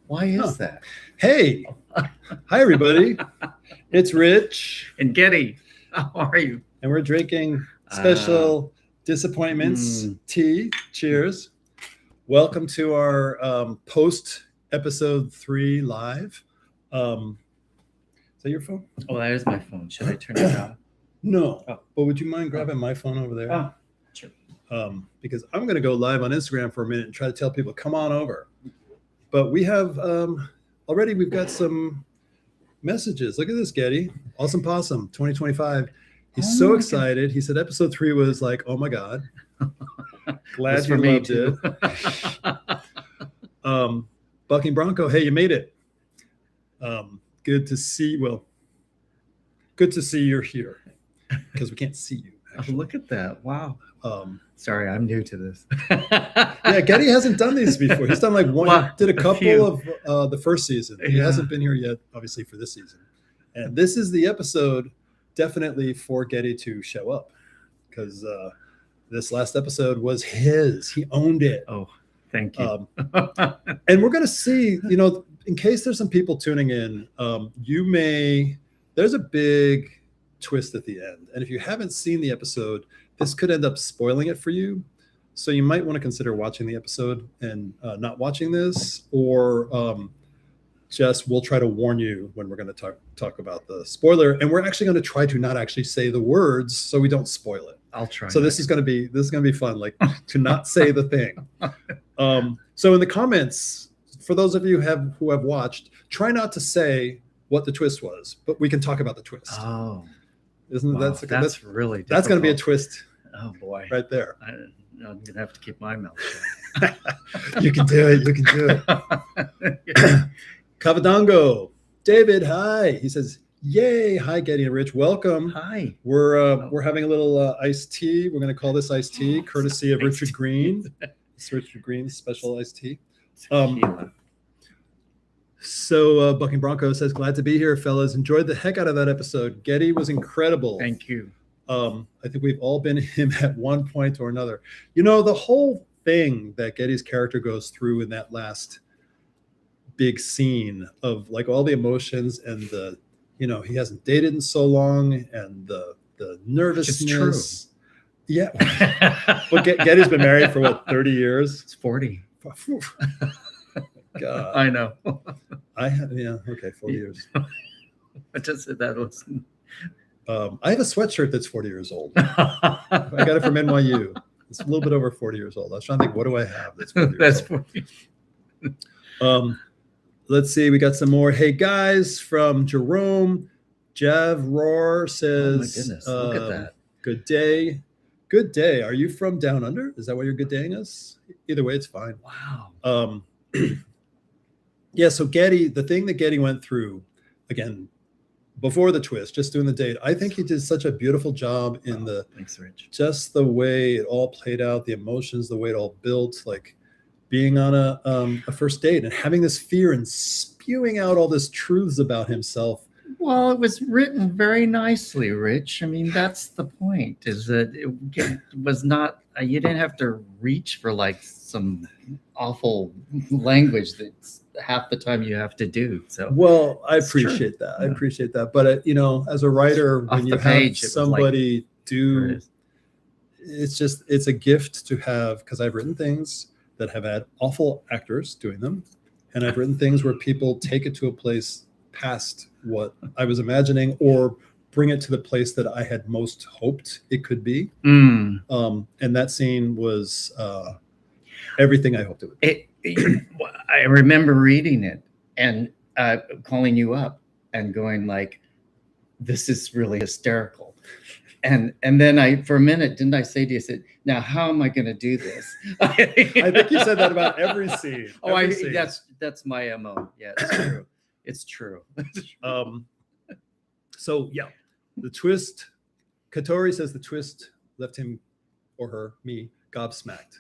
Why is that? Hey, hi everybody. It's Rich, And Gedde, how are you? and we're drinking special disappointments tea. Cheers. Welcome to our post episode 3 live. Is that your phone? Oh, that is my phone. Should I turn it off? No. Oh. But would you mind grabbing my phone over there? Oh, sure. Because I'm going to go live on Instagram for a minute and try to tell people, come on over. But we have already, we've got some messages. Look at this, Gedde. Awesome Possum 2025. He's so excited. He said episode 3 was like, oh my God. Glad you loved it. Bucking Bronco, hey, you made it. Good to see. Well, good to see you're here because we can't see you. Oh, look at that. Wow. Sorry, I'm new to this. Yeah, Gedde hasn't done these before. He's done like one, Well, did a couple few. of the first season. He hasn't been here yet, obviously, for this season. And this is the episode definitely for Gedde to show up because this last episode was his. He owned it. Oh, thank you. And we're going to see, you know, in case there's some people tuning in, there's a big twist at the end. And if you haven't seen the episode, this could end up spoiling it for you. So you might want to consider watching the episode and not watching this, or we'll try to warn you when we're going to talk about the spoiler. And we're actually going to try to not actually say the words so we don't spoil it. I'll try. So this is going to be fun, like to not say the thing. So in the comments, for those of you who have watched, try not to say what the twist was, but we can talk about the twist. Oh, isn't wow, that's really difficult. That's going to be a twist. Oh boy, right there. I'm gonna have to keep my mouth shut. You can do it. You can do it. Cavadango, David, hi. He says, "Yay! Hi, Gedde and Rich. Welcome. Hi. We're having a little iced tea. We're going to call this iced tea, courtesy of Richard Green. It's Richard Green's special iced tea." So Bucking Bronco says, "Glad to be here, fellas. Enjoyed the heck out of that episode. Gedde was incredible. Thank you. I think we've all been him at one point or another. You know, the whole thing that Gedde's character goes through in that last big scene of like all the emotions and the, you know, he hasn't dated in so long and the nervousness." It's true. Yeah. Well, Gedde's been married for what, 30 years? It's 40. God. I know. I have, yeah, okay, 40 years. I just said that was. I have a sweatshirt that's 40 years old. I got it from NYU. It's a little bit over 40 years old. I was trying to think, what do I have that's 40 years old? 40. Let's see. We got some more. Hey, guys, from Jerome. Jav Roar says, oh, my goodness. Look at that. Good day. Good day. Are you from down under? Is that what you're good daying us? Either way, it's fine. Wow. Yeah, so Gedde, the thing that Gedde went through, again, before the twist, just doing the date, I think he did such a beautiful job in thanks, Rich. Just the way it all played out, the emotions, the way it all built, like being on a first date and having this fear and spewing out all this truths about himself. Well, it was written very nicely, Rich. I mean, that's the point, is that it was not, you didn't have to reach for like some awful language that's half the time you have to do. So, well, I appreciate that. Yeah. I appreciate that. But, you know, as a writer, when you have somebody do, it's a gift to have, because I've written things that have had awful actors doing them. And I've written things where people take it to a place past what I was imagining or bring it to the place that I had most hoped it could be. And that scene was everything I hoped it would be. I remember reading it and calling you up and going like, this is really hysterical. And then for a minute, didn't I say to you, I said, now, how am I going to do this? I think you said that about every scene. Scene. That's my MO. Yeah, it's true. It's true. So yeah, the twist, Katori says the twist left him or her, me, gobsmacked.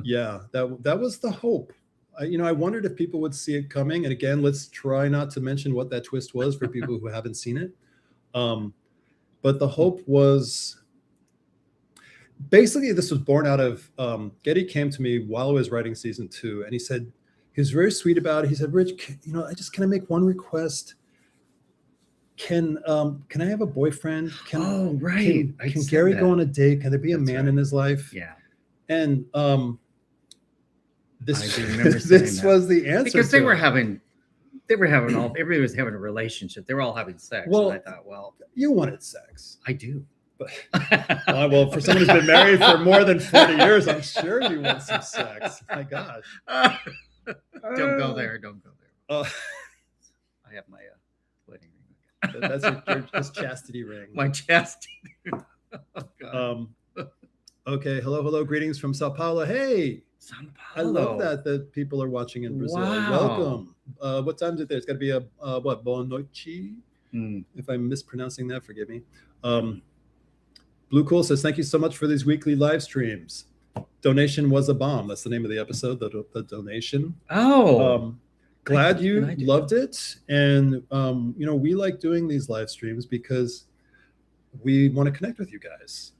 Yeah, that was the hope. I wondered if people would see it coming. And again, let's try not to mention what that twist was for people who haven't seen it. But the hope was basically, this was born out of Gedde came to me while I was writing season 2, and he said, he was very sweet about it. He said, Rich, can I make one request? Can I have a boyfriend? Can Gary go on a date? Can there be a man in his life? Yeah. And this I do remember this was the answer, because they were having everybody was having a relationship. They were all having sex. Well, and I thought, well, you wanted sex. I do. But, well, for someone who's been married for more than 40 years, I'm sure you want some sex. My gosh. Don't go there. Don't go there. I have my wedding ring. That's your chastity ring. My chastity. Okay. Hello. Greetings from Sao Paulo. Hey. Sao Paulo. I love that people are watching in Brazil. Wow. Welcome. What time is it there? It's got to be boa noite. If I'm mispronouncing that, forgive me. Blue Cool says, thank you so much for these weekly live streams. Donation was a bomb. That's the name of the episode, the donation. Oh. Glad you loved it. And, we like doing these live streams because we want to connect with you guys.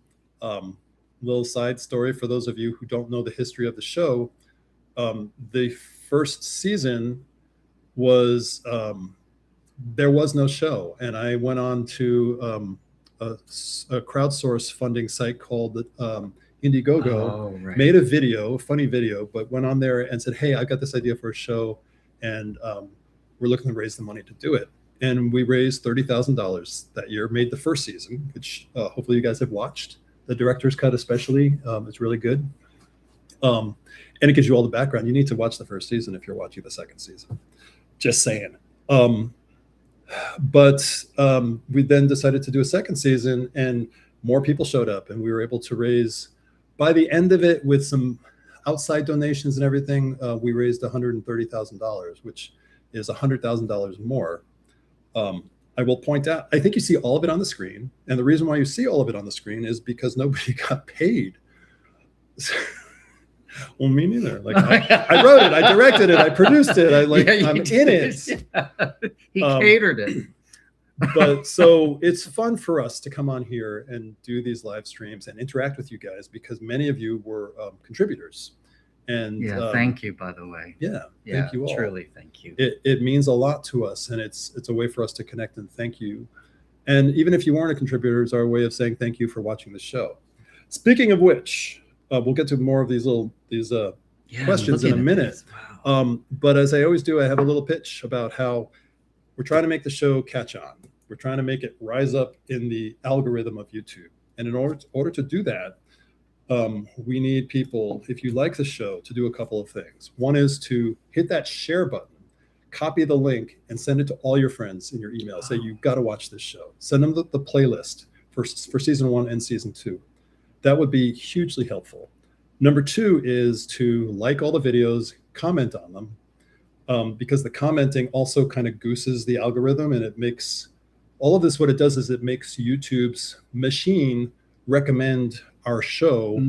Little side story for those of you who don't know the history of the show. The first season was, there was no show. And I went on to a crowdsource funding site called Indiegogo, made a funny video, but went on there and said, hey, I've got this idea for a show. And we're looking to raise the money to do it. And we raised $30,000 that year, made the first season, which hopefully you guys have watched. The director's cut especially, it's really good. And it gives you all the background. You need to watch the first season if you're watching the second season. Just saying. But we then decided to do a second season and more people showed up and we were able to raise, by the end of it with some outside donations and everything, we raised $130,000, which is $100,000 more. I will point out, I think you see all of it on the screen. And the reason why you see all of it on the screen is because nobody got paid. Well, me neither. Like I wrote it, I directed it, I produced it. I'm in it. He catered it. But so it's fun for us to come on here and do these live streams and interact with you guys because many of you were contributors. And thank you, by the way. Thank you all. Truly, thank you. It means a lot to us, and it's a way for us to connect and thank you. And even if you weren't a contributor, it's our way of saying thank you for watching the show. Speaking of which, we'll get to more of these questions in a minute. Wow. But as I always do, I have a little pitch about how we're trying to make the show catch on. We're trying to make it rise up in the algorithm of YouTube. And in order to do that, we need people, if you like the show, to do a couple of things. One is to hit that share button, copy the link, and send it to all your friends in your email. Say, you've got to watch this show. Send them the playlist for season 1 and season 2. That would be hugely helpful. Number 2 is to like all the videos, comment on them, because the commenting also kind of gooses the algorithm, and it makes all of this, what it does is it makes YouTube's machine recommend our show.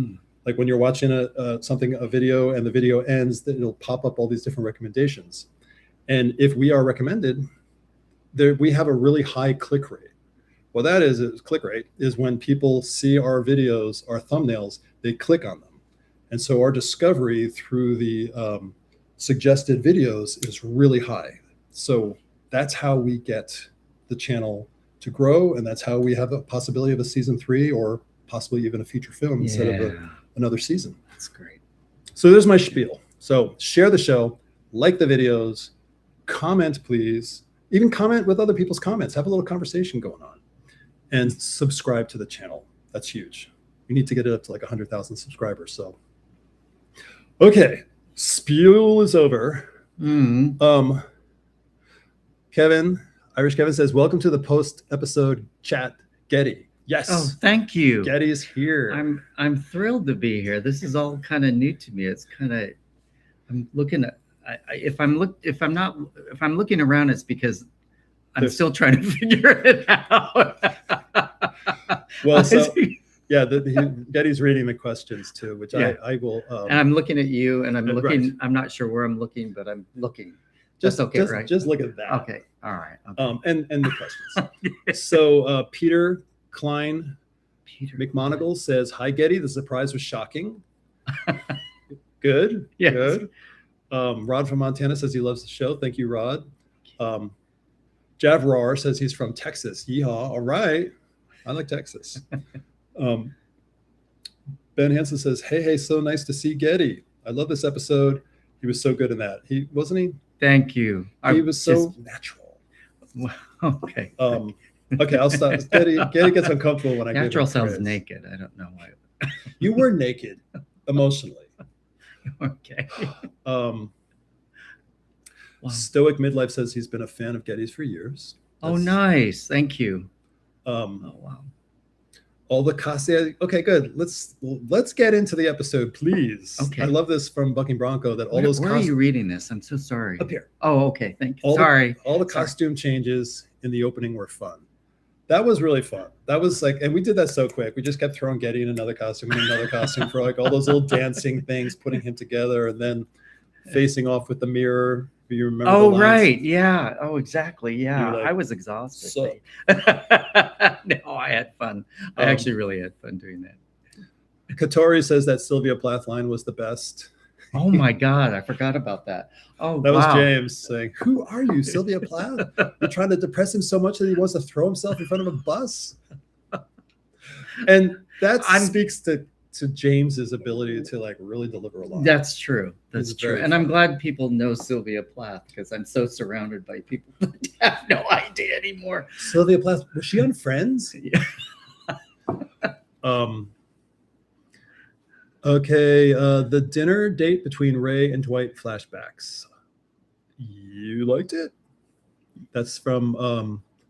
Like when you're watching a video and the video ends, that it'll pop up all these different recommendations. And if we are recommended, we have a really high click rate. What that is click rate is when people see our videos, our thumbnails, they click on them. And so our discovery through the suggested videos is really high. So that's how we get the channel to grow. And that's how we have a possibility of a season 3 or possibly even a feature film instead of another season. That's great. So there's my spiel. So share the show, like the videos, comment, please. Even comment with other people's comments. Have a little conversation going on. And subscribe to the channel. That's huge. We need to get it up to like 100,000 subscribers. So, okay, spiel is over. Irish Kevin says, welcome to the post-episode chat, Gedde. Yes. Oh, thank you. Gedde is here. I'm thrilled to be here. This is all kind of new to me. It's kind of, I'm looking at, if I'm looking around, it's because I'm still trying to figure it out. Well, so yeah, Gedde's reading the questions too, which I will. And I'm looking at you, and I'm looking. Right. I'm not sure where I'm looking, but I'm looking. Just right? Just look at that. Okay. All right. Okay. And the questions. Okay. So Peter Klein, McMonagle says, "Hi Gedde. The surprise was shocking." Good. Yes. Good. Rod from Montana says he loves the show. Thank you, Rod. Javrar says he's from Texas. Yeehaw. All right. I like Texas. Ben Hansen says, hey, so nice to see Gedde. I love this episode. He was so good in that. He wasn't he? Thank you. He was so natural. Okay. Okay, I'll stop. Gedde gets uncomfortable when I give natural him sounds praise. naked. I don't know why. You were naked emotionally. Okay. Wow. Stoic Midlife says he's been a fan of Gedde's for years. Oh, nice. Thank you. Oh, wow. All the Cassia. Okay, good. Let's get into the episode, please. Okay. I love this from Bucking Bronco that all Where are you reading this? I'm so sorry. Up here. Oh, okay. Thank you. All the costume changes in the opening were fun. That was really fun. That was like, and we did that so quick. We just kept throwing Gedde in another costume and another costume for like all those little dancing things, putting him together, and then facing off with the mirror. Do you remember? Oh, right. Yeah. Oh, exactly. Yeah. Like, I was exhausted. So, no, I had fun. I actually really had fun doing that. Katori says that Sylvia Plath line was the best. Oh my God, I forgot about that. Oh, that wow. was James saying, "Who are you, Sylvia Plath? You're trying to depress him so much that he wants to throw himself in front of a bus." And that speaks to James's ability to like really deliver a line. That's true. That's true. And I'm glad people know Sylvia Plath because I'm so surrounded by people that have no idea anymore. Sylvia Plath, was she on Friends? Yeah. Okay, the dinner date between Ray and Dwight flashbacks. You liked it? That's from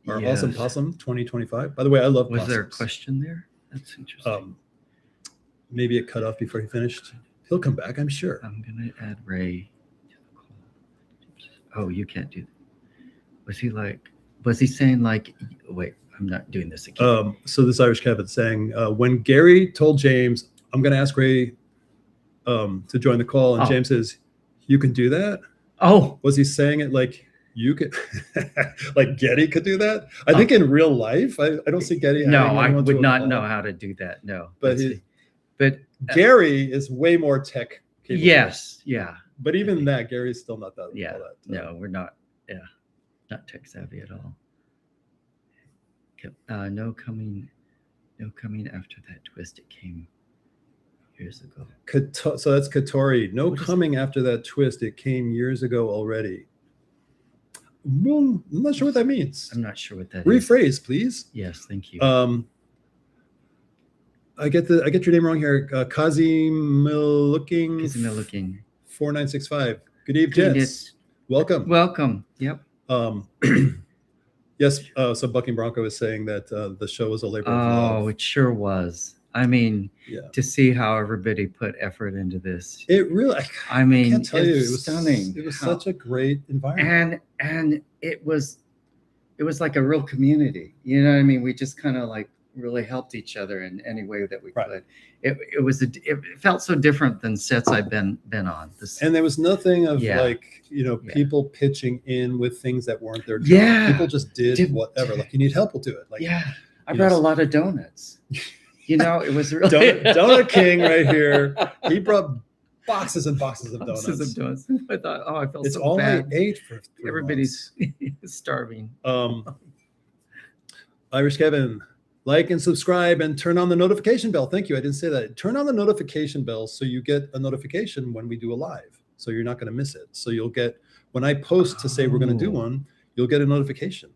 our Awesome Possum 2025. By the way, I love Was possums. there a question there? That's interesting. Maybe it cut off before he finished. He'll come back, I'm sure. I'm going to add Ray to the call. Oh, you can't do that. Was he saying like, wait, I'm not doing this again. So this Irish Kevin saying, when Gary told James, I'm going to ask Ray to join the call, and James says, you can do that? Oh. Was he saying it like you could, like Gedde could do that? I think in real life, I don't see Gedde. No, I would not know how to do that. No. But Gary is way more tech capable. Yes. Yeah. But even that, Gary's still not that. Yeah. No, we're not. Yeah. Not tech savvy at all. No coming after that twist. It came years ago. So that's Katori. No coming after that twist. It came years ago already. Well, I'm not sure what that means. I'm not sure what that Rephrase, is. please. Yes, thank you. I get your name wrong here. Kazimilooking 4965. Good evening, gents. Welcome. Welcome. Yep. Yes. So Bucking Bronco is saying that the show was a labor of love. Oh, it sure was. I mean, to see how everybody put effort into this. It really, I mean, can't tell you, it was stunning. It was such a great environment. And it was like a real community. You know what I mean? We just kind of like really helped each other in any way that we could. It felt so different than sets I've been on. And there was nothing of people pitching in with things that weren't their job. Yeah. People just did whatever. Like, you need help, we'll do it. Like, I brought a lot of donuts. You know, it was really Donut King right here. He brought boxes and boxes of donuts. I thought, I felt it's so all bad. I ate for 3 Everybody's starving. Irish Kevin, like and subscribe and turn on the notification bell. Thank you. I didn't say that. Turn on the notification bell so you get a notification when we do a live. So you're not going to miss it. So you'll get, when I post to say we're going to do one, you'll get a notification.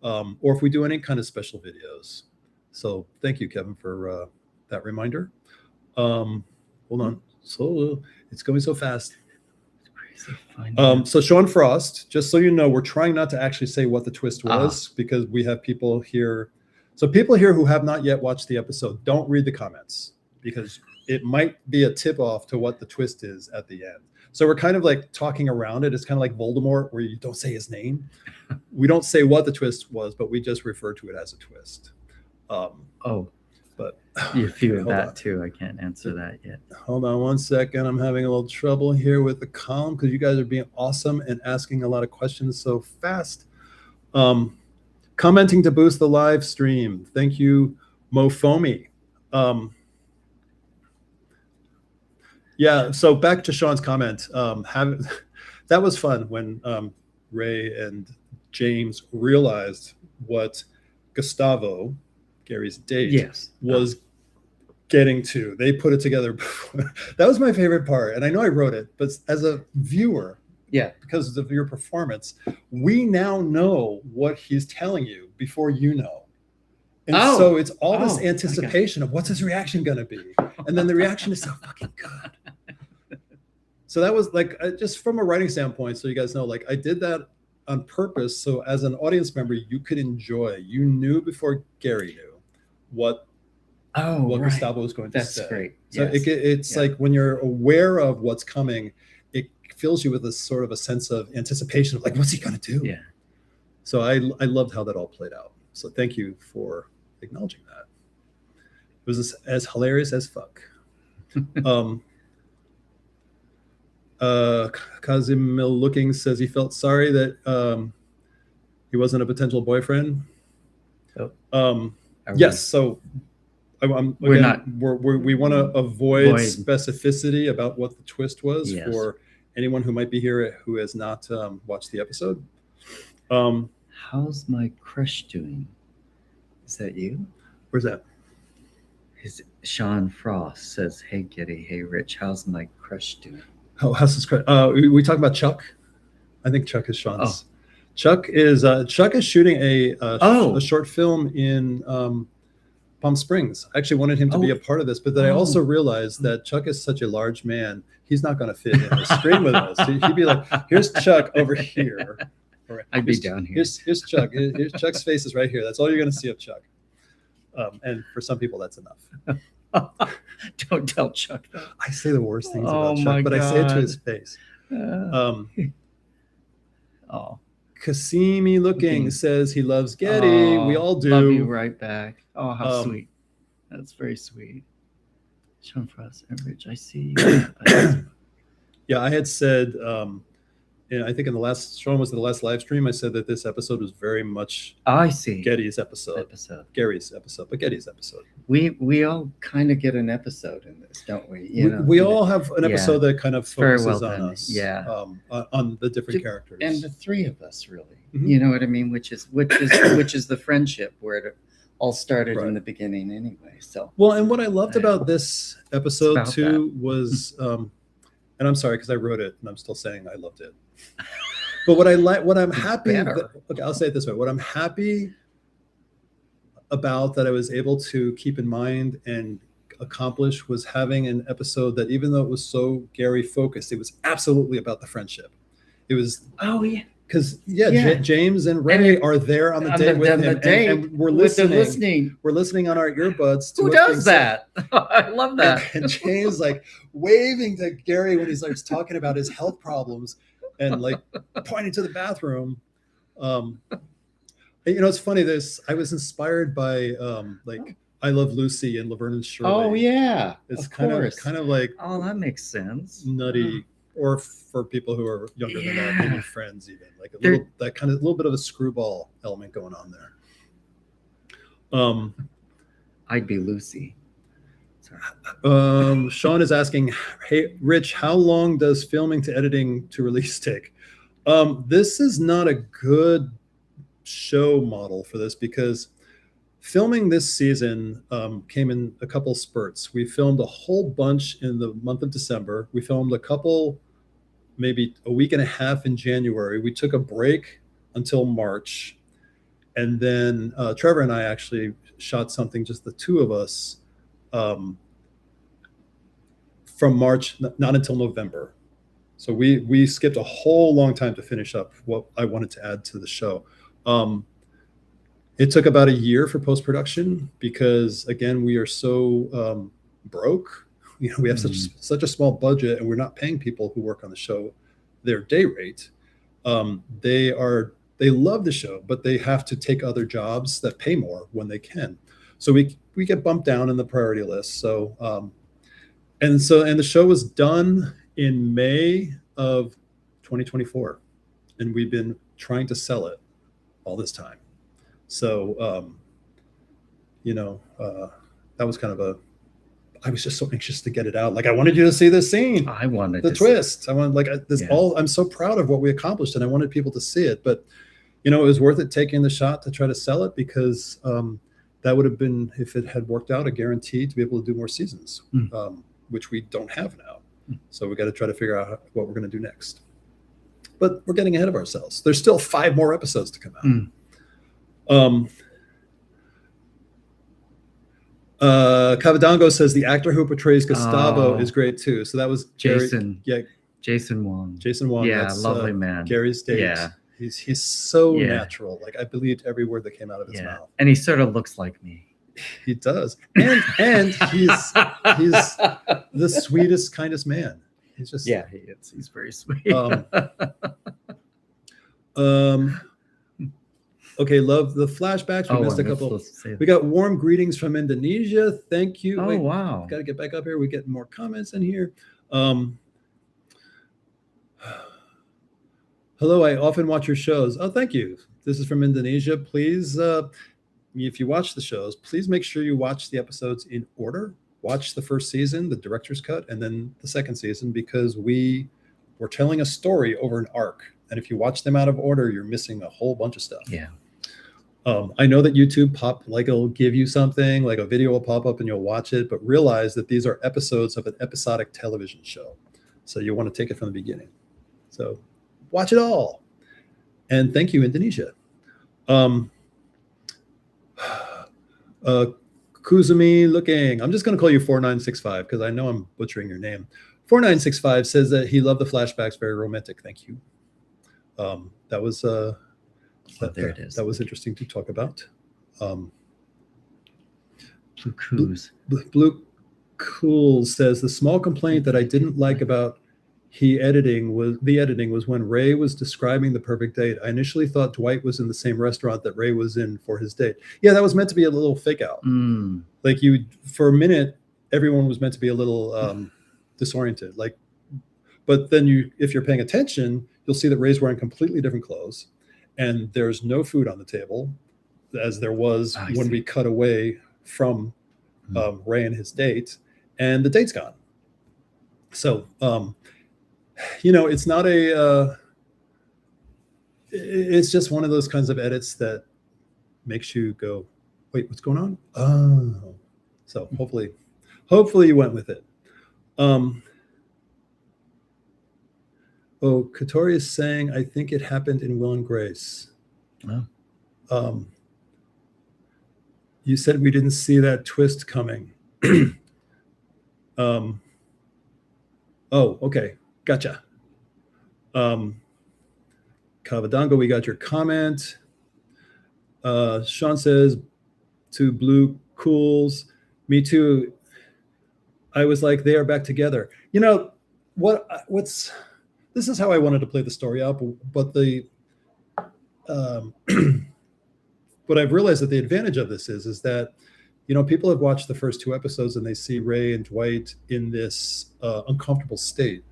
Or if we do any kind of special videos. So thank you, Kevin, for that reminder. Hold on. So it's going so fast. It's crazy. So Sean Frost, just so you know, we're trying not to actually say what the twist was because we have people here. So people here who have not yet watched the episode, don't read the comments because it might be a tip off to what the twist is at the end. So we're kind of like talking around it. It's kind of like Voldemort where you don't say his name. We don't say what the twist was, but we just refer to it as a twist. But you feel that too. I can't answer that yet. Hold on one second. I'm having a little trouble here with the column because you guys are being awesome and asking a lot of questions so fast. Commenting to boost the live stream. Thank you, Mofomi. Yeah, so back to Sean's comment. that was fun when Ray and James realized what Gustavo, Gary's date, was getting to. They put it together before. That was my favorite part. And I know I wrote it, but as a viewer, because of your performance, we now know what he's telling you before you know. And so it's all this anticipation of what's his reaction going to be. And then the reaction is so fucking good. So that was like, just from a writing standpoint, so you guys know, like I did that on purpose. So as an audience member, you could enjoy, you knew before Gary knew what Gustavo was going to say. That's great. So it's like when you're aware of what's coming, it fills you with a sort of a sense of anticipation of like, what's he going to do? Yeah. So I loved how that all played out. So thank you for acknowledging that. It was as hilarious as fuck. Kazimil Looking says he felt sorry that he wasn't a potential boyfriend. Yes. So we want to avoid specificity about what the twist was for anyone who might be here who has not watched the episode. How's my crush doing? Is that you? Where's that? Sean Frost says, "Hey Gedde, hey Rich, how's my crush doing?" Oh, how's this crush? We talk about Chuck. I think Chuck is Sean's. Chuck is shooting a short film in Palm Springs. I actually wanted him to be a part of this, but then I also realized that Chuck is such a large man, he's not going to fit in the screen with us. He'd be like, "Here's Chuck over here." I'd be down here. Here's Chuck. Here's Chuck's face is right here. That's all you're going to see of Chuck. And for some people, that's enough. Don't tell Chuck that. I say the worst things about Chuck, but I say it to his face. Kasimi Looking says he loves Gedde. We all do. Love you right back. Oh, how sweet. That's very sweet. Sean Frost and Rich, I see you. Yeah, I had said, I think in the last live stream, I said that this episode was very much Gedde's episode. Gary's episode, but Gedde's episode. We all kind of get an episode in this, don't we? We all have an episode that kind of focuses on us. Yeah. On the different characters. And the three of us, really. Mm-hmm. You know what I mean? Which is the friendship where it all started in the beginning anyway. So and what I loved about this episode too was and I'm sorry because I wrote it and I'm still saying I loved it. But what I'm happy I'll say it this way. What I'm happy about that I was able to keep in mind and accomplish was having an episode that, even though it was so Gary focused, it was absolutely about the friendship. It was because James and Ray are there on the date with him, and we're listening. We're listening on our earbuds. Who does that? I love that. And James like waving to Gary when he starts talking about his health problems and like pointing to the bathroom. It's funny. I was inspired by like I Love Lucy and Laverne and Shirley. Oh yeah, it's kind of like that makes sense. Nutty. Or for people who are younger than that, maybe Friends, even like a little bit of a screwball element going on there. I'd be Lucy. Sorry. Sean is asking, "Hey, Rich, how long does filming to editing to release take?" This is not a good show model for this because filming this season came in a couple spurts. We filmed a whole bunch in the month of December. We filmed a couple, maybe a week and a half in January. We took a break until March. And then Trevor and I actually shot something, just the two of us, from March, not until November. So we skipped a whole long time to finish up what I wanted to add to the show. It took about a year for post-production because, again, we are so broke. We have such a small budget, and we're not paying people who work on the show their day rate. They love the show, but they have to take other jobs that pay more when they can. So we get bumped down in the priority list. So and the show was done in May of 2024, and we've been trying to sell it all this time. So, that was kind of I was just so anxious to get it out. Like I wanted you to see this scene. I wanted the twist. I wanted this I'm so proud of what we accomplished, and I wanted people to see it. But it was worth it taking the shot to try to sell it, because that would have been, if it had worked out, a guarantee to be able to do more seasons, which we don't have now. So we got to try to figure out what we're going to do next. But we're getting ahead of ourselves. There's still 5 more episodes to come out. Cavadango says the actor who portrays Gustavo is great too. So that was Jason. Jason Wong. Yeah, lovely man. Gary's date. Yeah. He's so natural. Like I believed every word that came out of his mouth. And he sort of looks like me. He does. And he's the sweetest, kindest man. He's just he is. He's very sweet. Okay, love the flashbacks. We missed a couple. We got warm greetings from Indonesia. Thank you. Oh, wow. Got to get back up here. We get more comments in here. Hello, I often watch your shows. Oh, thank you. This is from Indonesia. Please, if you watch the shows, please make sure you watch the episodes in order. Watch the first season, the director's cut, and then the second season, because we're telling a story over an arc. And if you watch them out of order, you're missing a whole bunch of stuff. Yeah. I know that YouTube it'll give you something, like a video will pop up and you'll watch it, but realize that these are episodes of an episodic television show. So you want to take it from the beginning. So watch it all. And thank you, Indonesia. Kuzumi looking. I'm just going to call you 4965 because I know I'm butchering your name. 4965 says that he loved the flashbacks. Very romantic. Thank you. That was there it is. That was interesting to talk about. Blue Cool says the small complaint that I didn't like about the editing was when Ray was describing the perfect date. I initially thought Dwight was in the same restaurant that Ray was in for his date. Yeah, that was meant to be a little fake out. Like for a minute, everyone was meant to be a little disoriented. But then if you're paying attention, you'll see that Ray's wearing completely different clothes, and there's no food on the table, as there was when we cut away from Ray and his date, and the date's gone. So, it's not it's just one of those kinds of edits that makes you go, wait, what's going on? Oh, so hopefully you went with it. Katori is saying, I think it happened in Will and Grace. Oh. You said we didn't see that twist coming. Oh, okay. Gotcha. Cavadango, we got your comment. Sean says, to Blue Cools, me too. I was like, they are back together. This is how I wanted to play the story out, but what I've realized that the advantage of this is that, people have watched the first 2 episodes and they see Ray and Dwight in this uncomfortable state.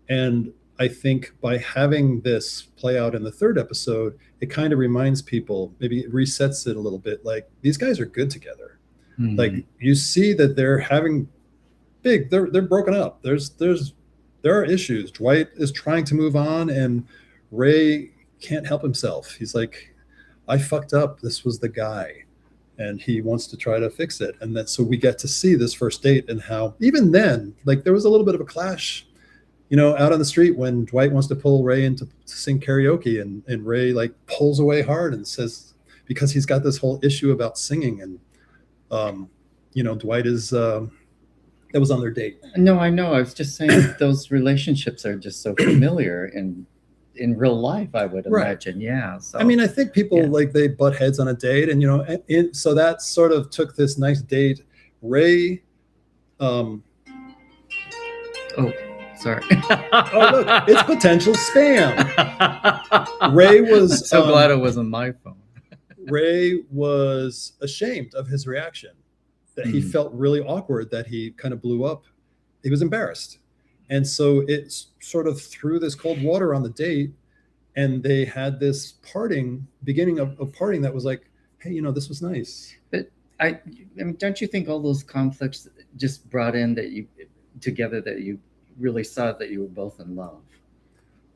And I think by having this play out in the 3rd episode, it kind of reminds people, maybe it resets it a little bit, like these guys are good together. Mm-hmm. Like you see that they're having they're broken up. There are issues. Dwight is trying to move on and Ray can't help himself. He's like, I fucked up. This was the guy. And he wants to try to fix it. And so we get to see this first date and how even then, there was a little bit of a clash, out on the street when Dwight wants to pull Ray in to sing karaoke and Ray pulls away hard and says, because he's got this whole issue about singing. And, Dwight is, that was on their date. No, I know. I was just saying those relationships are just so familiar in real life, I would imagine. Right. Yeah. So I think people they butt heads on a date, and so that sort of took this nice date. Ray. Oh, sorry. Oh, look, it's potential spam. Ray was I'm so glad it wasn't my phone. Ray was ashamed of his reaction. That he felt really awkward, that he kind of blew up. He was embarrassed. And so it sort of threw this cold water on the date. And they had this beginning of parting that was like, hey, this was nice. But I mean, don't you think all those conflicts just brought in that you really saw that you were both in love?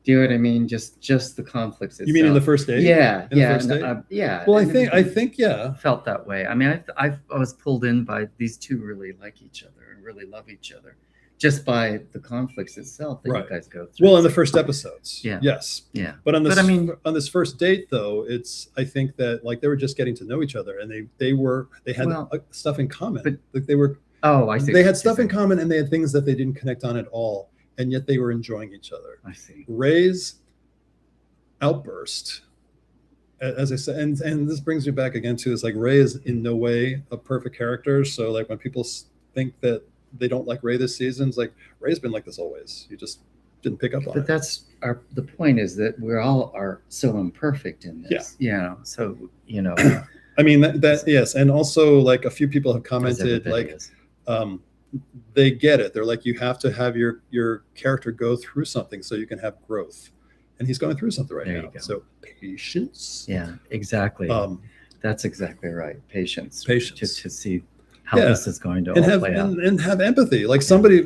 Do you know what I mean? Just the conflicts itself. You mean in the first date? Yeah, in the first date? Yeah. Well, I think, yeah, felt that way. I mean, I was pulled in by these two really like each other and really love each other, just by the conflicts itself that right. you guys go through. Well, in the first episodes, yeah, yes, yeah. But on this, on this first date, though, I think that like they were just getting to know each other, and they had stuff in common. But like they were. Oh, I see. They had stuff in common, and they had things that they didn't connect on at all, and yet they were enjoying each other. I see. Ray's outburst, as I said, and this brings me back again to, is like Ray is in no way a perfect character. So like when people think that they don't like Ray this season, it's like Ray's been like this always. You just didn't pick up on it. But that's the point, is that we all are so imperfect in this. Yeah. So I mean that yes, and also like a few people have commented like. They get it. They're like, you have to have your character go through something so you can have growth, and he's going through something right now. So patience. Yeah, exactly. That's exactly right. Patience. Just to see how this is going to all play out, and have empathy. Like somebody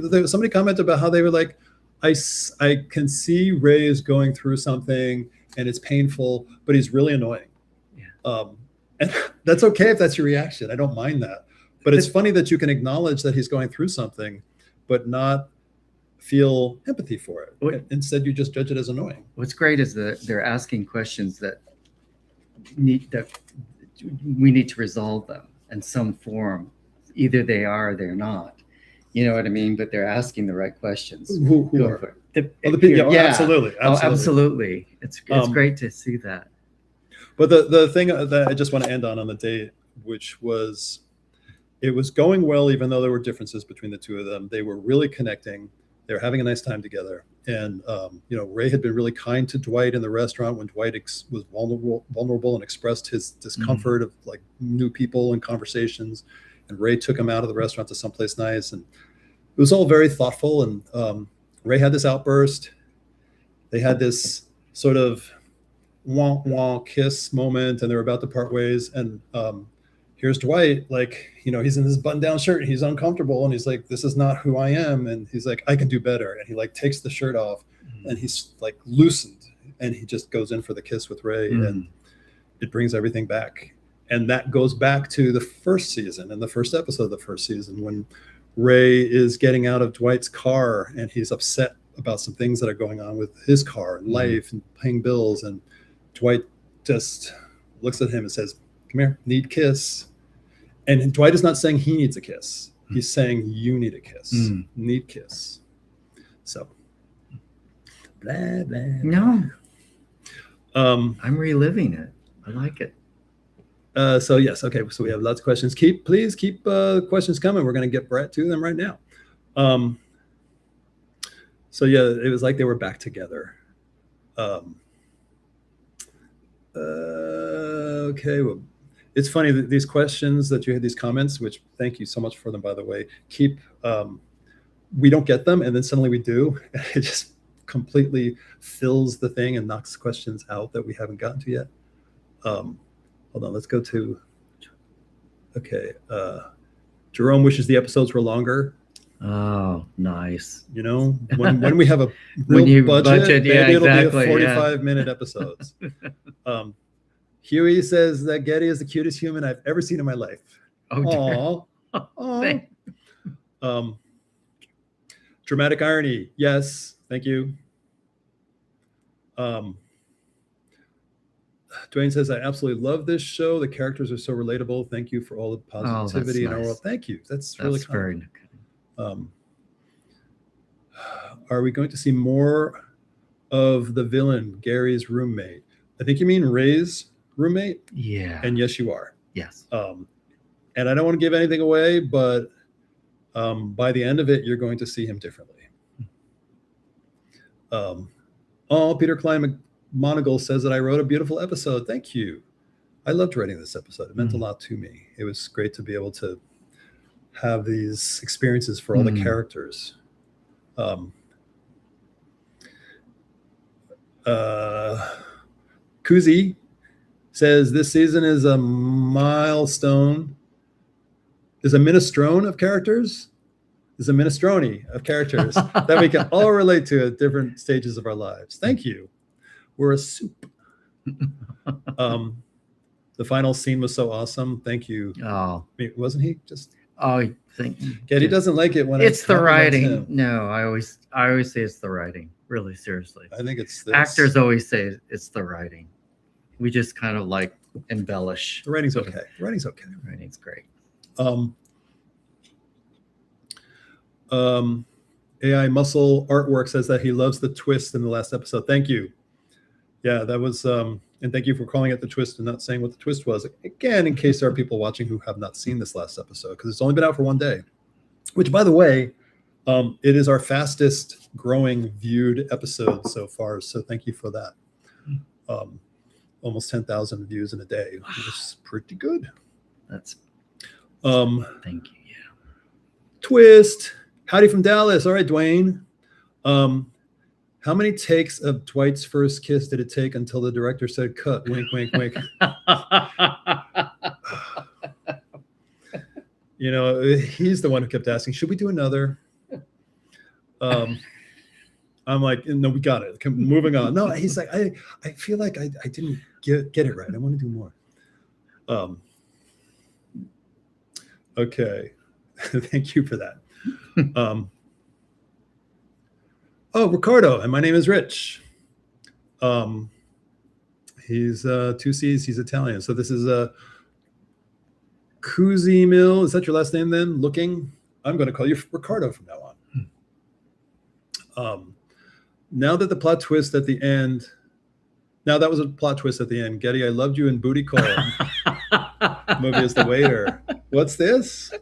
commented about how they were like, I can see Ray is going through something and it's painful, but he's really annoying. Yeah. And that's okay if that's your reaction. I don't mind that. But it's funny that you can acknowledge that he's going through something, but not feel empathy for it. Instead, you just judge it as annoying. What's great is that they're asking questions that we need to resolve them in some form. Either they are or they're not. You know what I mean? But they're asking the right questions. Who are? Absolutely. Oh, absolutely. It's great to see that. But the thing that I just want to end on the date, which was, it was going well, even though there were differences between the two of them. They were really connecting. They were having a nice time together. And, Ray had been really kind to Dwight in the restaurant when Dwight was vulnerable and expressed his discomfort of like new people and conversations. And Ray took him out of the restaurant to someplace nice. And it was all very thoughtful. And Ray had this outburst. They had this sort of wah kiss moment, and they were about to part ways. And here's Dwight, like, he's in this button-down shirt and he's uncomfortable, and he's like, this is not who I am. And he's like, I can do better. And he like takes the shirt off, and he's like loosened, and he just goes in for the kiss with Ray, and it brings everything back. And that goes back to the first season and the first episode of the first season, when Ray is getting out of Dwight's car and he's upset about some things that are going on with his car and life and paying bills. And Dwight just looks at him and says, come here, need kiss. And Dwight is not saying he needs a kiss. He's saying you need a kiss. Need kiss. So, blah, blah. No. I'm reliving it. I like it. So yes, okay. So we have lots of questions. Please keep questions coming. We're going to get right to them right now. So yeah, it was like they were back together. Okay. Well, it's funny that these questions that you had, these comments, which thank you so much for them, by the way, we don't get them, and then suddenly we do. It just completely fills the thing and knocks questions out that we haven't gotten to yet. Hold on, let's go to, okay. Jerome wishes the episodes were longer. Oh, nice. When we have a real budget, maybe it'll be 45-minute episodes. Huey says that Gedde is the cutest human I've ever seen in my life. Oh, Aww. Dramatic irony. Yes. Thank you. Dwayne says, I absolutely love this show. The characters are so relatable. Thank you for all the positivity in our world. Thank you. That's really kind. Are we going to see more of the villain, Gary's roommate? I think you mean Ray's roommate. Yeah. And yes, you are. Yes. And I don't want to give anything away, but by the end of it, you're going to see him differently. Peter Klein Monagle says that I wrote a beautiful episode. Thank you. I loved writing this episode. It meant a lot to me. It was great to be able to have these experiences for all the characters. Kuzi says this season is a milestone is a minestrone of characters. Is a minestrone of characters that we can all relate to at different stages of our lives. Thank you. We're a soup. The final scene was so awesome. Thank you. Oh, wasn't he just? Oh, I think Gedde doesn't like it when it's the writing. him. No, I always say it's the writing. Really, seriously. I think it's this. Actors always say it's the writing. We just kind of like embellish. The writing's okay. The writing's okay. The writing's great. AI Muscle Artwork says that he loves the twist in the last episode. Thank you. Yeah, that was, and thank you for calling it the twist and not saying what the twist was. Again, in case there are people watching who have not seen this last episode, because it's only been out for one day, which, by the way, it is our fastest growing viewed episode so far. So thank you for that. Almost 10,000 views in a day, which is pretty good. That's, thank you. Yeah. Twist. Howdy from Dallas. All right, Dwayne. How many takes of Dwight's first kiss did it take until the director said cut? Wink, wink, wink. You know, he's the one who kept asking, should we do another? I'm like, no, we got it. Moving on. No, he's like, I feel like I didn't get it right. I want to do more. Okay. Thank you for that. Oh, Ricardo, and my name is Rich. He's 2 C's. He's Italian. So this is a Cusi Mill. Is that your last name then? Looking. I'm going to call you Ricardo from now on. Now that the plot twist at the end. Now that was a plot twist at the end. Gedde, I loved you in Booty Call. Movie as the waiter. What's this?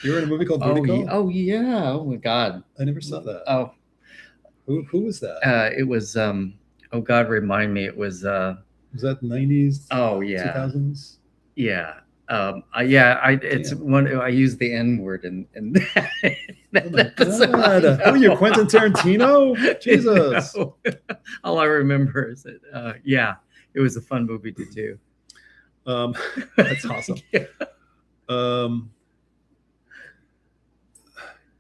You were in a movie called Booty Call? Oh yeah. Oh my God. I never saw that. Oh. Who was that? It was oh God, remind me. It was that 90s? Oh yeah. 2000s? Yeah. It's one I used the N-word in that episode. God. Who are you, Quentin Tarantino? Jesus. No. All I remember is that it was a fun movie to do. That's awesome. Yeah.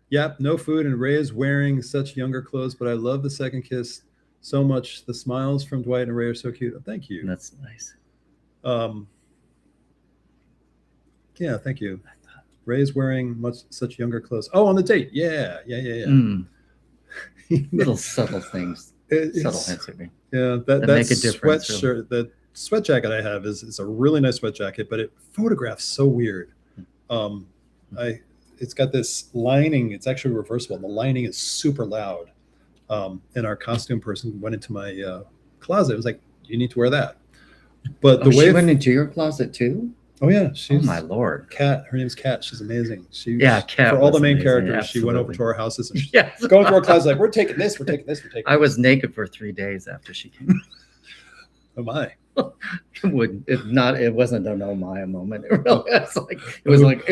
Yep, no food, and Ray is wearing such younger clothes, but I love the second kiss so much. The smiles from Dwight and Ray are so cute. Oh, thank you. That's nice. Yeah, thank you. Ray's wearing such younger clothes. Oh, on the date. Yeah. Little subtle things. Subtle hints at me. Yeah, that make a difference. Sweatshirt, really. The sweat jacket I have is a really nice sweat jacket, but it photographs so weird. It's got this lining. It's actually reversible. The lining is super loud. And our costume person went into my closet. It was like, you need to wear that. But the way she went into your closet too. Oh yeah, oh my Lord. Kat. Her name's Kat. She's amazing. Kat. For all the main characters, absolutely. She went over to our houses and she's going to our closet like, we're taking this. I was naked for 3 days after she came. Oh my. It wasn't an oh my moment. It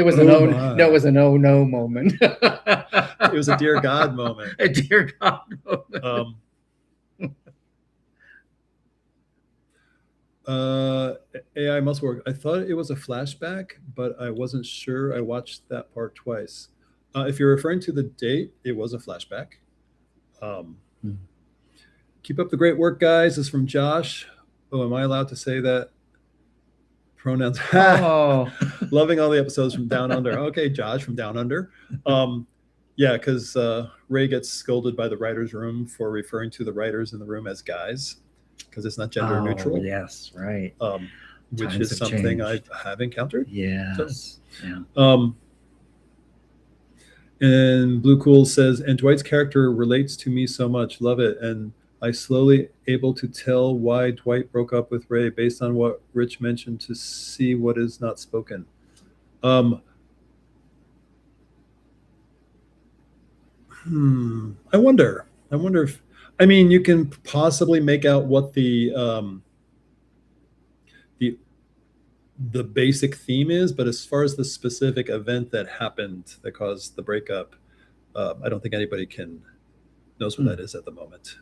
was an oh no moment. It was a dear God moment. A dear God moment. AI must work. I thought it was a flashback, but I wasn't sure. I watched that part twice. If you're referring to the date, it was a flashback. Keep up the great work, guys. This is from Josh. Oh, am I allowed to say that? Pronouns. Oh. Loving all the episodes from Down Under. Okay, Josh from Down Under. Yeah, because Ray gets scolded by the writer's room for referring to the writers in the room as guys, because it's not gender neutral. Yes, right. Which is something I have encountered. Yes. So, yeah. And Blue Cool says, and Dwight's character relates to me so much. Love it. And I slowly able to tell why Dwight broke up with Ray based on what Rich mentioned to see what is not spoken. I wonder if, I mean, you can possibly make out what the basic theme is, but as far as the specific event that happened that caused the breakup, I don't think anybody knows what that is at the moment.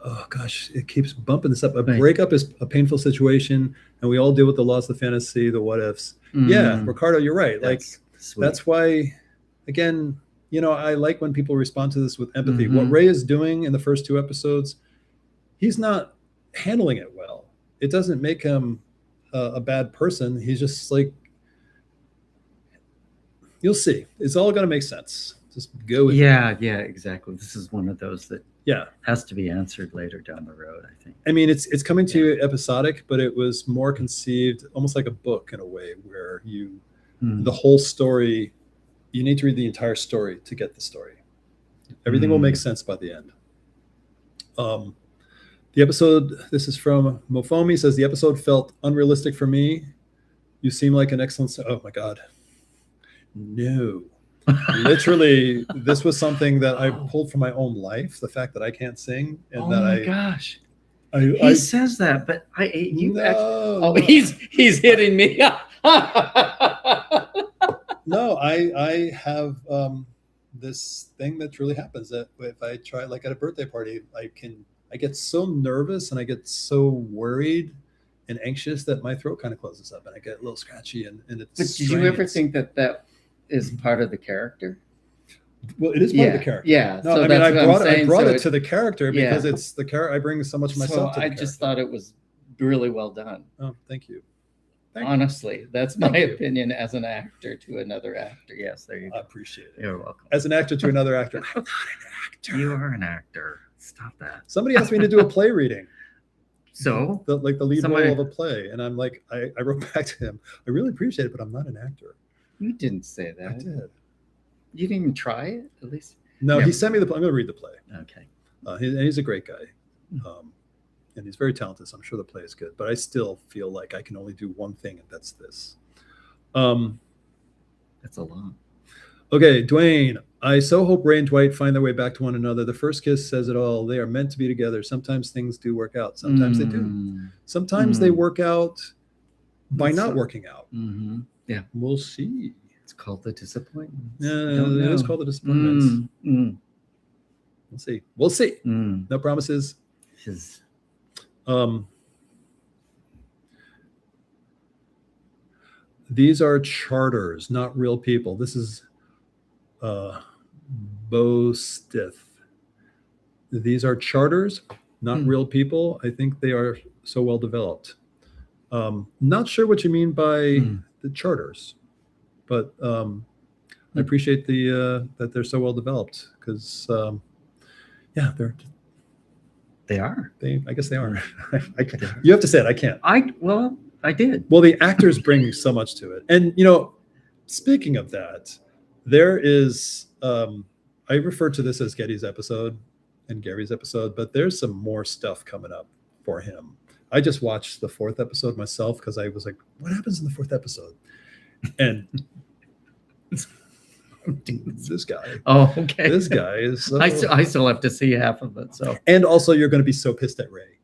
oh gosh, it keeps bumping this up. A Right. breakup is a painful situation, and we all deal with the loss, the fantasy, the what ifs. Yeah, Ricardo, you're right. Like that's why, again, I like when people respond to this with empathy. What Ray is doing in the first 2 episodes, he's not handling it well. It doesn't make him a bad person. He's just like, you'll see. It's all going to make sense. Just go with it. Yeah, exactly. This is one of those that has to be answered later down the road, I think. I mean, it's coming to you episodic, but it was more conceived almost like a book in a way, where the whole story, you need to read the entire story to get the story. Everything will make sense by the end. The episode, this is from Mofomi, says the episode felt unrealistic for me. You seem like an excellent. Oh my God. No. Literally, this was something that I pulled from my own life. The fact that I can't sing, and gosh, he says that, but he's hitting me. No, I have this thing that really happens, that if I try, like at a birthday party, I get so nervous and I get so worried and anxious that my throat kind of closes up and I get a little scratchy and it's. But did you ever think that is part of the character? Well, it is part of the character. Yeah. No, so I mean, I brought it to the character because Yeah. it's the character. I bring so much of myself to the I just thought it was really well done. Oh, thank you. Honestly, that's my opinion as an actor to another actor. Yes, there you go. I appreciate it. You're welcome. As an actor to another actor. I'm not an actor. You are an actor. Stop that. Somebody asked me to do a play reading. So? The lead role of a play. And I'm like, I wrote back to him, I really appreciate it, but I'm not an actor. You didn't say that. I did. You didn't even try it, at least? No, he sent me the play. I'm going to read the play. Okay. He's a great guy. And he's very talented, so I'm sure the play is good. But I still feel like I can only do one thing, and that's this. That's a lot. Okay, Dwayne. I so hope Ray and Dwight find their way back to one another. The first kiss says it all. They are meant to be together. Sometimes things do work out. Sometimes they do. Sometimes they work out by not working out. Yeah. We'll see. It's called the disappointment. Yeah, it is called the disappointments. We'll see. We'll see. No promises. These are charters, not real people. This is Bo Stith. These are charters, not real people. I think they are so well developed. Not sure what you mean by the charters, but I appreciate that they're so well developed, because they are. I guess they are. You have to say it. I can't. I did. Well, the actors bring so much to it. And, speaking of that, there is, I refer to this as Gedde's episode and Gary's episode, but there's some more stuff coming up for him. I just watched the 4th episode myself because I was like, what happens in the 4th episode? And this guy. Oh, okay. This guy is. I still have to see half of it. So. And also, you're going to be so pissed at Ray.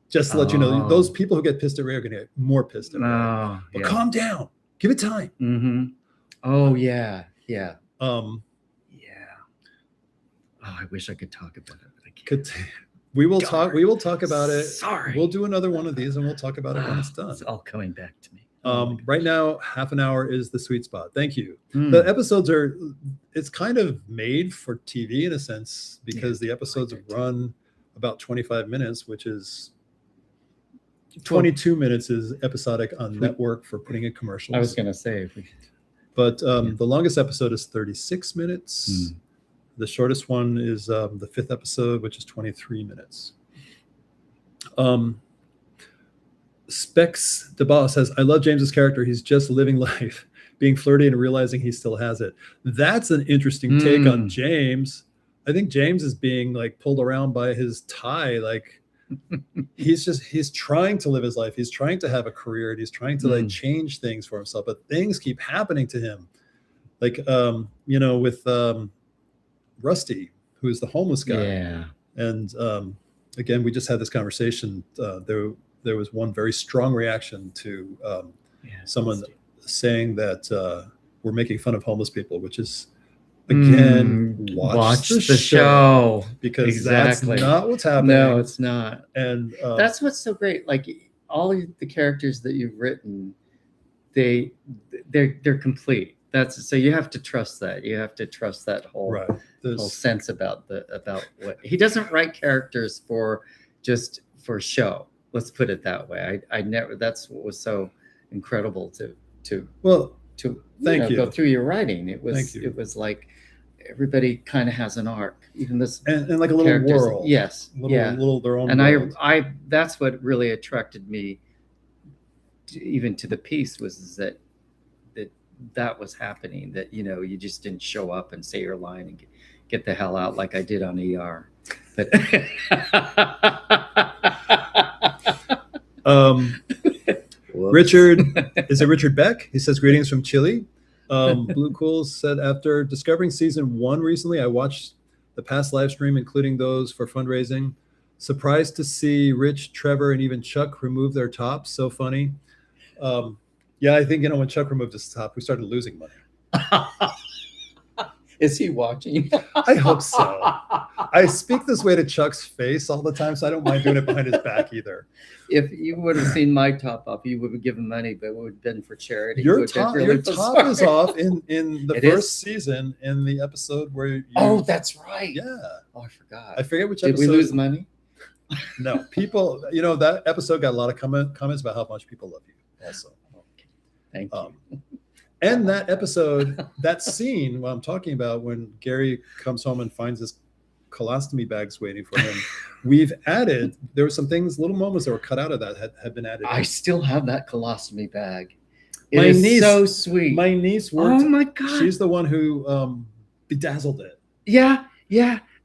Just to let you know, those people who get pissed at Ray are going to get more pissed at Ray. But calm down. Give it time. Oh, yeah. Yeah. Oh, I wish I could talk about it, but I can't. We will talk. We will talk about it. Sorry. We'll do another one of these, and we'll talk about it when it's done. It's all coming back to me. Right now, half an hour is the sweet spot. Thank you. The episodes it's kind of made for TV in a sense, because the episodes run about 25 minutes, which is 22 minutes is episodic on network for putting in commercials. I was going to say. But the longest episode is 36 minutes. The shortest one is the 5th episode, which is 23 minutes. Specs DeBoss says, I love James's character. He's just living life, being flirty and realizing he still has it. That's an interesting take on James. I think James is being like pulled around by his tie. Like he's trying to live his life. He's trying to have a career, and he's trying to like change things for himself, but things keep happening to him. Like, with Rusty, who is the homeless guy. Yeah. And again, we just had this conversation. There was one very strong reaction to someone saying that we're making fun of homeless people, which is, again, watch the show, because that's not what's happening. No, it's not. And that's what's so great. Like all of the characters that you've written, they're complete. That's so you have to trust that. You have to trust that whole sense about what he doesn't write characters for show. Let's put it that way. I never. That's what was so incredible to thank you. Go through your writing. It was like everybody kind of has an arc, even this and like a little world. Yes, little their own. And world. I that's what really attracted me, even to the piece, was that was happening. That you just didn't show up and say your line and get the hell out like I did on ER. But Richard, is it Richard Beck? He says, greetings from Chile. Blue Cool said, after discovering season 1 recently, I watched the past live stream, including those for fundraising. Surprised to see Rich, Trevor, and even Chuck remove their tops. So funny. Yeah, I think, when Chuck removed his top, we started losing money. Is he watching? I hope so. I speak this way to Chuck's face all the time, so I don't mind doing it behind his back either. If you would have seen my top off, you would have given money, but it would have been for charity. Your top is off in the first season, in the episode where you... Oh, that's right. Yeah. Oh, I forgot. I forget which episode. Did we lose money? No. People, that episode got a lot of comments about how much people love you also. Thank you. And that episode, that scene, what I'm talking about, when Gary comes home and finds his colostomy bags waiting for him, there were some things, little moments that were cut out of that had been added. I still have that colostomy bag. It is so sweet. My niece worked. Oh my God. She's the one who bedazzled it. Yeah.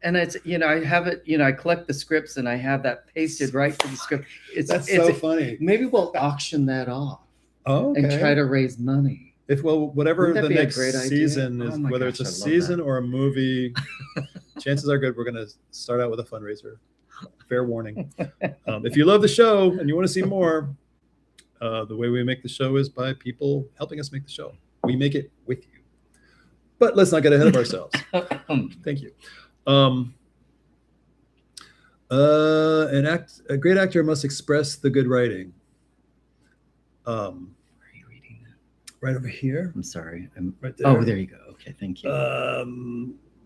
And it's, I have it, I collect the scripts and I have that pasted right to the script. That's so funny. Maybe we'll auction that off. Oh, okay. And try to raise money. Whatever the next season is, whether it's a season or a movie, chances are good we're going to start out with a fundraiser. Fair warning. If you love the show and you want to see more, the way we make the show is by people helping us make the show. We make it with you. But let's not get ahead of ourselves. Thank you. A great actor must express the good writing. Right over here. I'm sorry. Right there. Oh, there you go. Okay, thank you.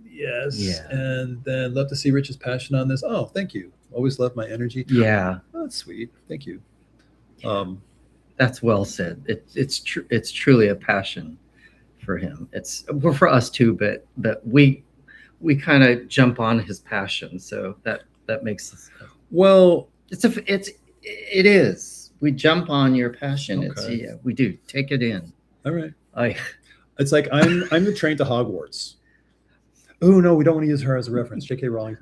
Yes. Yeah. And then love to see Rich's passion on this. Oh, thank you. Always love my energy. Yeah. Oh, that's sweet. Thank you. Yeah. That's well said. It's truly a passion for him. It's for us too, but we kind of jump on his passion, so that makes us. Well, it is. We jump on your passion. Okay. We do. Take it in. All right. It's like I'm the train to Hogwarts. Oh no, we don't want to use her as a reference. J.K. Rowling.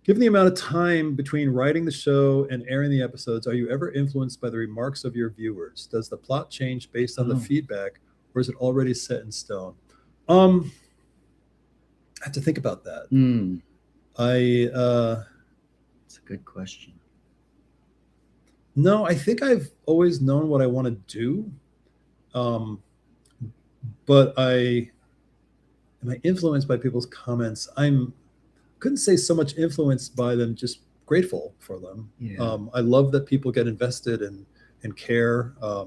Given the amount of time between writing the show and airing the episodes, are you ever influenced by the remarks of your viewers? Does the plot change based on the feedback, or is it already set in stone? I have to think about that. It's a good question. No, I think I've always known what I want to do. But am I influenced by people's comments? Couldn't say so much influenced by them, just grateful for them. Yeah. I love that people get invested and care. I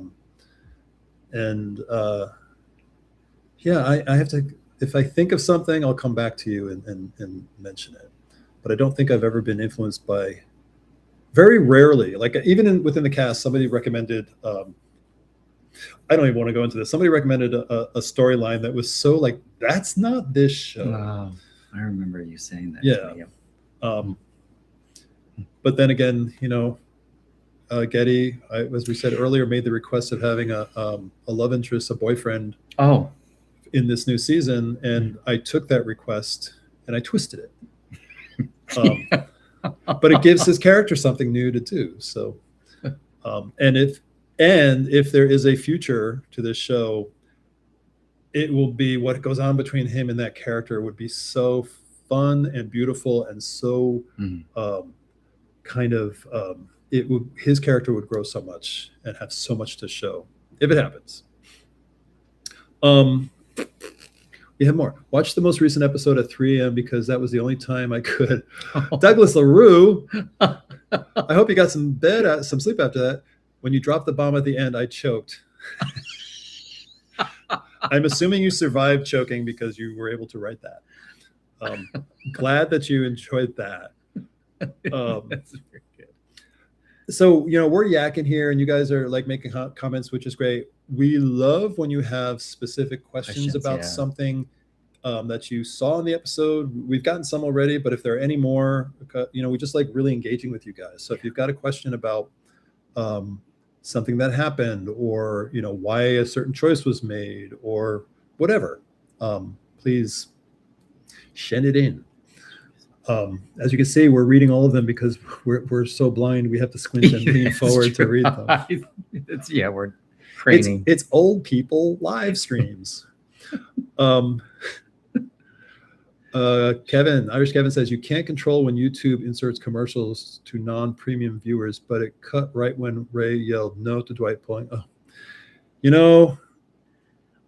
have to, if I think of something, I'll come back to you and mention it. But I don't think I've ever been influenced by, very rarely, like even within the cast, somebody recommended, I don't even want to go into this. Somebody recommended a storyline that was so like, that's not this show. Wow. I remember you saying that. Yeah. But then again, Gedde, as we said earlier, made the request of having a love interest, a boyfriend. Oh. In this new season, and I took that request and I twisted it. But it gives his character something new to do. So, and if there is a future to this show, it will be what goes on between him and that character would be so fun and beautiful and so his character would grow so much and have so much to show. if it happens. We have more. Watch the most recent episode at 3 a.m. because that was the only time I could. Douglas LaRue, I hope you got some sleep after that. When you dropped the bomb at the end, I choked. I'm assuming you survived choking because you were able to write that. Glad that you enjoyed that. That's very good. So, we're yakking here and you guys are like making comments, which is great. We love when you have specific questions about something that you saw in the episode. We've gotten some already, but if there are any more, we just like really engaging with you guys. So if you've got a question about something that happened or, why a certain choice was made or whatever, please send it in. As you can see, we're reading all of them because we're so blind. We have to squint and lean forward to read them. We're training. It's old people live streams. Irish Kevin says you can't control when YouTube inserts commercials to non-premium viewers, but it cut right when Ray yelled no to Dwight pulling.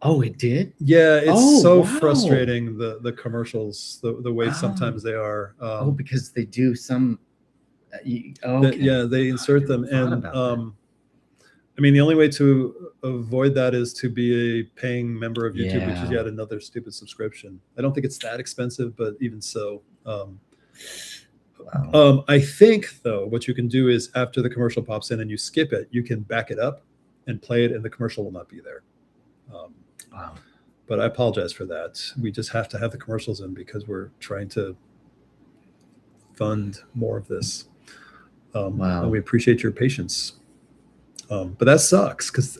Oh, it did? Yeah, it's frustrating, the commercials, the way sometimes they are. Because they do some. They insert them. And the only way to avoid that is to be a paying member of YouTube, which is yet another stupid subscription. I don't think it's that expensive, but even so. I think, though, what you can do is after the commercial pops in and you skip it, you can back it up and play it, and the commercial will not be there. But I apologize for that. We just have to have the commercials in because we're trying to fund more of this. And we appreciate your patience. But that sucks because,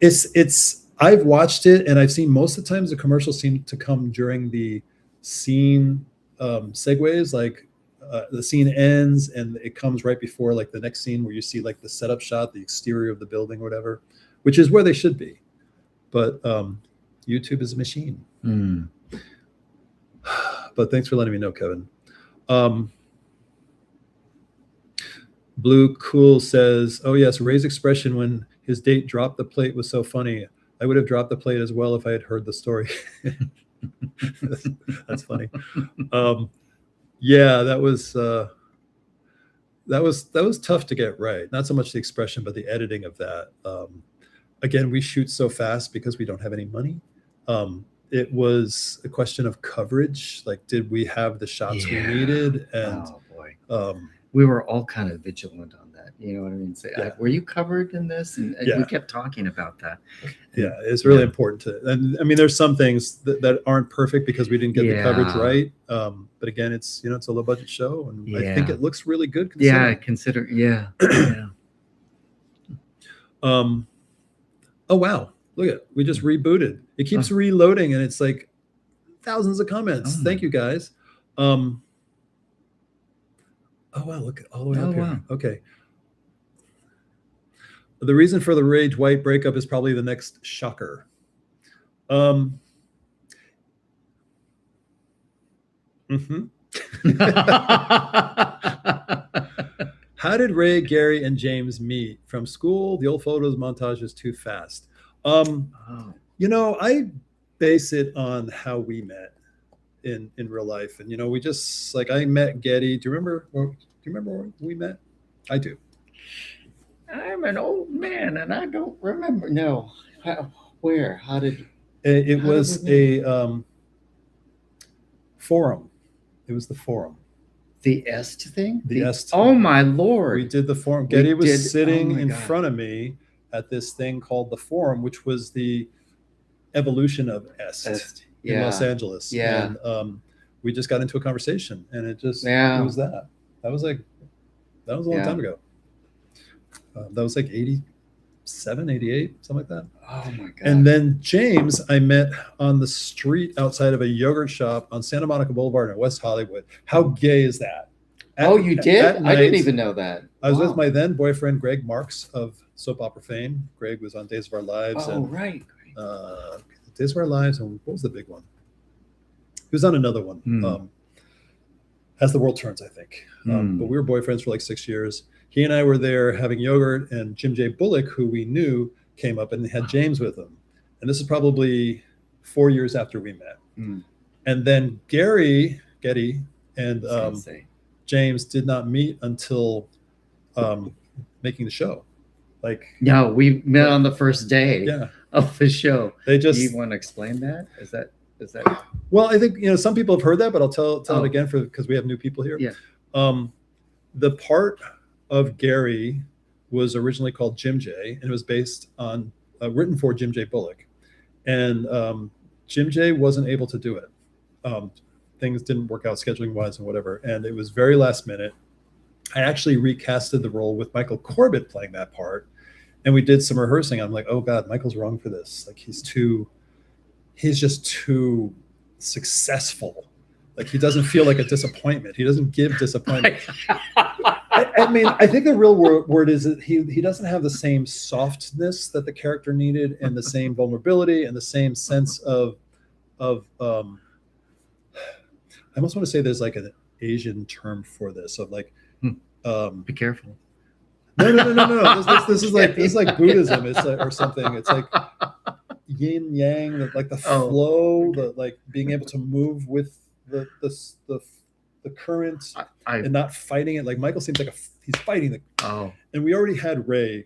it's I've watched it and I've seen most of the times the commercials seem to come during the scene segues, like the scene ends and it comes right before like the next scene where you see like the setup shot, the exterior of the building or whatever, which is where they should be. But YouTube is a machine. But thanks for letting me know, Kevin. Blue Cool says, oh yes, Ray's expression when his date dropped the plate was so funny. I would have dropped the plate as well if I had heard the story. That's funny. That was tough to get right. Not so much the expression, but the editing of that. Again, we shoot so fast because we don't have any money. It was a question of coverage. Like, did we have the shots we needed? And we were all kind of vigilant on that. You know what I mean? Were you covered in this? And we kept talking about that. Yeah, it's really important to. And there's some things that aren't perfect because we didn't get the coverage right. But again, it's it's a low budget show, and I think it looks really good. Oh wow, look at it. We just rebooted. It keeps reloading and it's like thousands of comments. Thank you guys. Oh wow, look at all the way up here. Wow. Okay. The reason for the Rage White breakup is probably the next shocker. How did Ray, Gary, and James meet? From school, the old photos montage is too fast. I base it on how we met in real life. And, we just, like, I met Gedde. Do you remember where we met? I do. I'm an old man, and I don't remember. No. Where? How did... It was a forum. It was the forum. The EST thing? The EST. Oh, my Lord. We did the forum. Gedde was sitting in front of me at this thing called the forum, which was the evolution of EST in Los Angeles. Yeah. And we just got into a conversation, and it was that. That was a long time ago. That was like 87, 88, something like that. Oh, my God. And then James, I met on the street outside of a yogurt shop on Santa Monica Boulevard in West Hollywood. How gay is that? You did? I didn't even know that. I was with my then boyfriend, Greg Marks of Soap Opera fame. Greg was on Days of Our Lives. Right. Days of Our Lives, and what was the big one? He was on another one. As the World Turns, I think. But we were boyfriends for like 6 years. He and I were there having yogurt, and Jim J. Bullock, who we knew, came up and they had James with them. And this is probably 4 years after we met. And then Gedde, and James did not meet until making the show. Like, no, we met on the first day of the show. They just. Do you want to explain that? Is that? Well, I think some people have heard that, but I'll tell it again because we have new people here. Yeah. The part of Gary was originally called Jim J, and it was based on written for Jim J. Bullock, and Jim J wasn't able to do it. Things didn't work out scheduling wise and whatever, and it was very last minute. I actually recasted the role with Michael Corbett playing that part, and we did some rehearsing. I'm like, oh God, Michael's wrong for this. Like he's just too successful. Like he doesn't feel like a disappointment. He doesn't give disappointment. I mean, I think the real word is that he doesn't have the same softness that the character needed, and the same vulnerability, and the same sense of I almost want to say there's like an Asian term for this of like be careful. No. This is like Buddhism. It's like, or something. It's like yin yang, like the flow, the like being able to move with the current and not fighting it. Like Michael seems like he's fighting and we already had Ray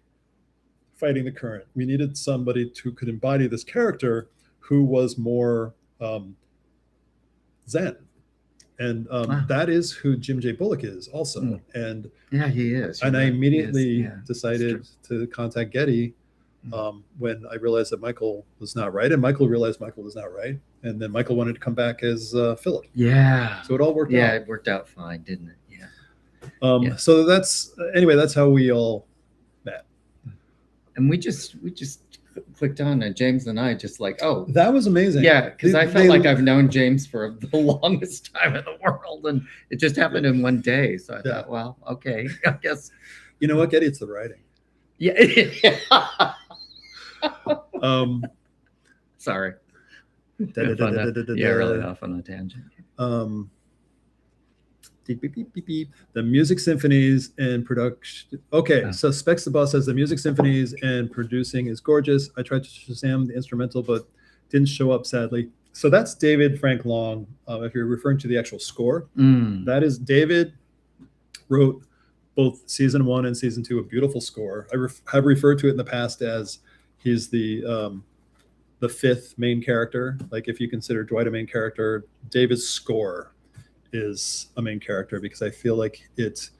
fighting the current. We needed somebody who could embody this character who was more Zen. And that is who Jim J. Bullock is also. And yeah, he is. And I immediately decided to contact Gedde when I realized that Michael was not right, and Michael realized Michael was not right, and then Michael wanted to come back as Philip. Yeah. So it all worked out. Yeah, it worked out fine, didn't it? Yeah. So that's how we all met. And we just clicked on, and James and I just like, that was amazing. Yeah, because I felt like I've known James for the longest time in the world, and it just happened in one day. So I thought, well, okay, I guess. You know what, Gedde? It's the writing. Yeah. Sorry. Really off on a tangent. The music symphonies and production. Okay, so Specs the Boss says the music symphonies and producing is gorgeous. I tried to Shazam the instrumental, but didn't show up, sadly. So that's David Frank Long. If you're referring to the actual score, that is David wrote both season 1 and season 2, a beautiful score. I have referred to it in the past as he's the fifth main character. Like if you consider Dwight a main character, David's score is a main character, because I feel like his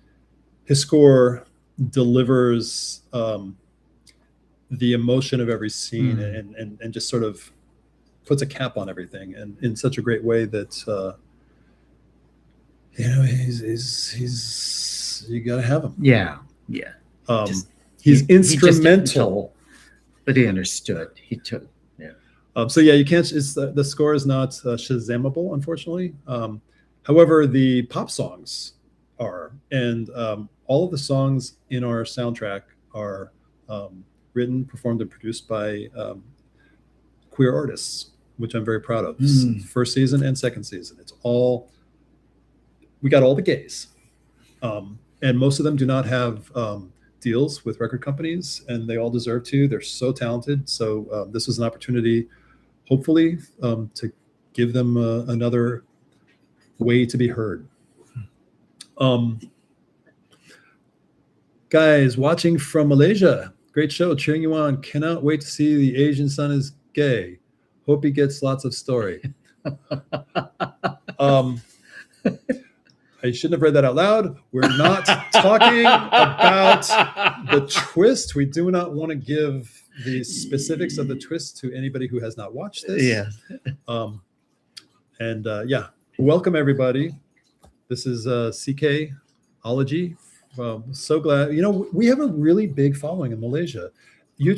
score delivers the emotion of every scene and just sort of puts a cap on everything, and in such a great way that he's you gotta have him. He's instrumental, but he understood. He took so yeah, you can't. The score is not Shazamable, unfortunately. However, the pop songs are, and all of the songs in our soundtrack are written, performed, and produced by queer artists, which I'm very proud of. First season and second season, we got all the gays, and most of them do not have deals with record companies, and they all deserve to. They're so talented. So this was an opportunity, hopefully, to give them another way to be heard. Guys watching from Malaysia, great show, cheering you on. Cannot wait to see the Asian son is gay. Hope he gets lots of story. I shouldn't have read that out loud. We're not talking about the twist. We do not want to give the specifics of the twist to anybody who has not watched this. Welcome everybody. This is CK-ology. So glad. We have a really big following in Malaysia.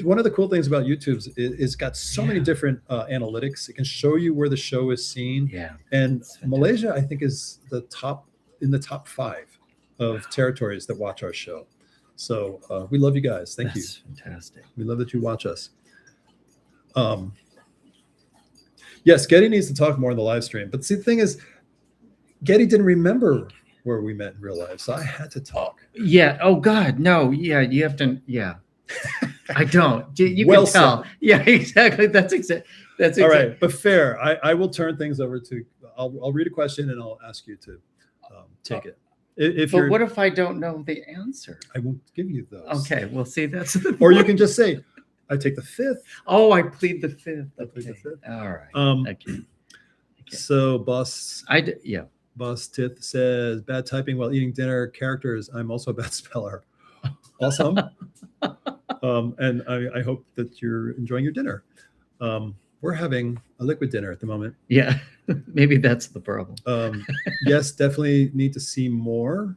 One of the cool things about YouTube is it's got so many different analytics. It can show you where the show is seen. And Malaysia, I think, is in the top 5 of territories that watch our show. So we love you guys. Thank you. Fantastic. We love that you watch us. Yes, Gedde needs to talk more in the live stream. But see, the thing is, Gedde didn't remember where we met in real life, so I had to talk. Yeah. Oh God, no. Yeah, you have to. Yeah. I don't. You Well can tell. said. Yeah, exactly. That's exact. That's All exactly. right, but fair. I will turn things over to. I'll read a question and I'll ask you to take it. If But you're, what if I don't know the answer? I won't give you those. Okay, well, see, that's the Or you can just say, I take the fifth. Oh, I plead the fifth. I plead the fifth. All right. Okay. So Boss Yeah. Boss Tith says, bad typing while eating dinner. Characters, I'm also a bad speller. Awesome. And I hope that you're enjoying your dinner. We're having a liquid dinner at the moment. Yeah, maybe that's the problem. Yes, definitely need to see more.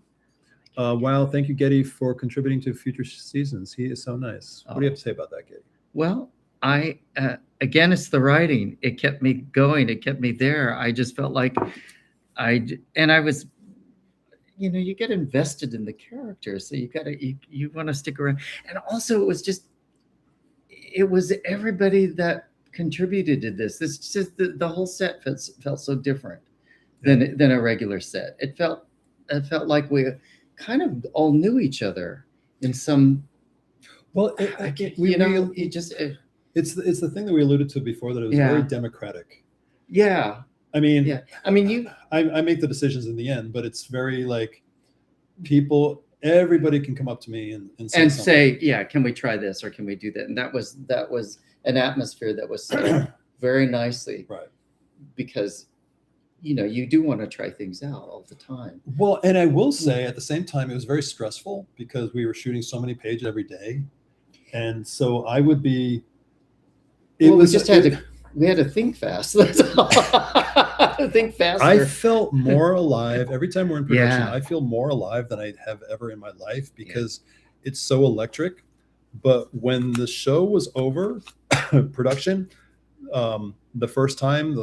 Wow, thank you, Gedde, for contributing to future seasons. He is so nice. What do you have to say about that, Gedde? Well, again, it's the writing. It kept me going. It kept me there. I just felt like I was, you get invested in the character, so you want to stick around. And also, it was everybody that contributed to this. This just the whole set felt so different than a regular set. It felt like we kind of all knew each other in some. Well, it's the thing that we alluded to before, that it was very democratic. Yeah. I mean, I make the decisions in the end, but it's very like everybody can come up to me and say, yeah, can we try this or can we do that? And that was an atmosphere that was set very nicely, right? Because you do want to try things out all the time. Well, and I will say at the same time, it was very stressful because we were shooting so many pages every day, and so I would be. We had to think fast. That's all. Think faster. I felt more alive every time we're in production. I feel more alive than I have ever in my life because it's so electric. But when the show was over, production, the first time,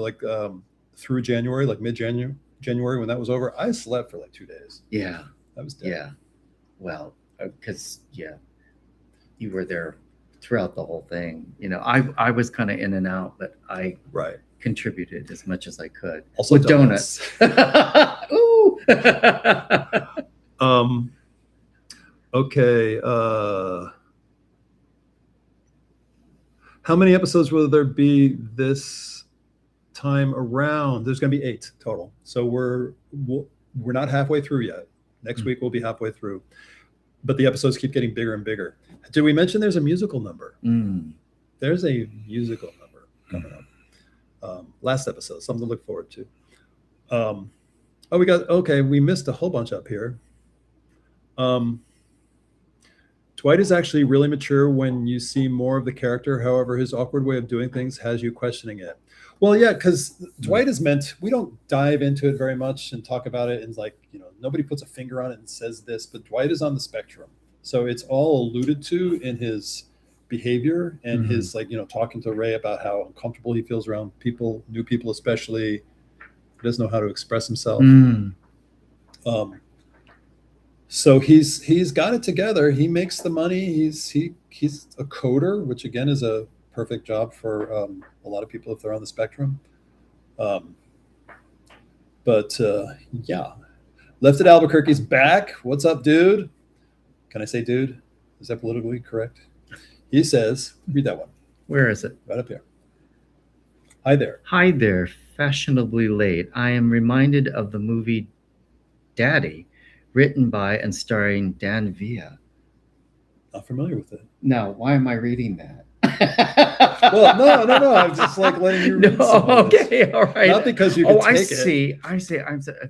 through January, like mid-January, when that was over, I slept for like 2 days. Yeah. That was dead. Yeah. Well, because, you were there throughout the whole thing. I was kind of in and out, but I contributed as much as I could. Also with donuts. Ooh. Okay. How many episodes will there be this time around? There's going to be 8 total. So we're not halfway through yet. Next week we'll be halfway through, but the episodes keep getting bigger and bigger. Did we mention there's a musical number? There's a musical number coming up. Last episode, something to look forward to. We missed a whole bunch up here. Dwight is actually really mature when you see more of the character. However, his awkward way of doing things has you questioning it. Well, yeah, because Dwight is we don't dive into it very much and talk about it. And nobody puts a finger on it and says this, but Dwight is on the spectrum. So it's all alluded to in his behavior and his talking to Ray about how uncomfortable he feels around people, new people especially. He doesn't know how to express himself. So he's got it together. He makes the money. He's a coder, which again is a perfect job for a lot of people if they're on the spectrum. Left at Albuquerque's back. What's up, dude? Can I say dude? Is that politically correct? He says, read that one. Where is it? Right up here. Hi there. Hi there. Fashionably late. I am reminded of the movie Daddy, written by and starring Dan Villa. Not familiar with it. Now, why am I reading that? Well, no. I'm just letting you read okay, all right. Not because you can take it. I see.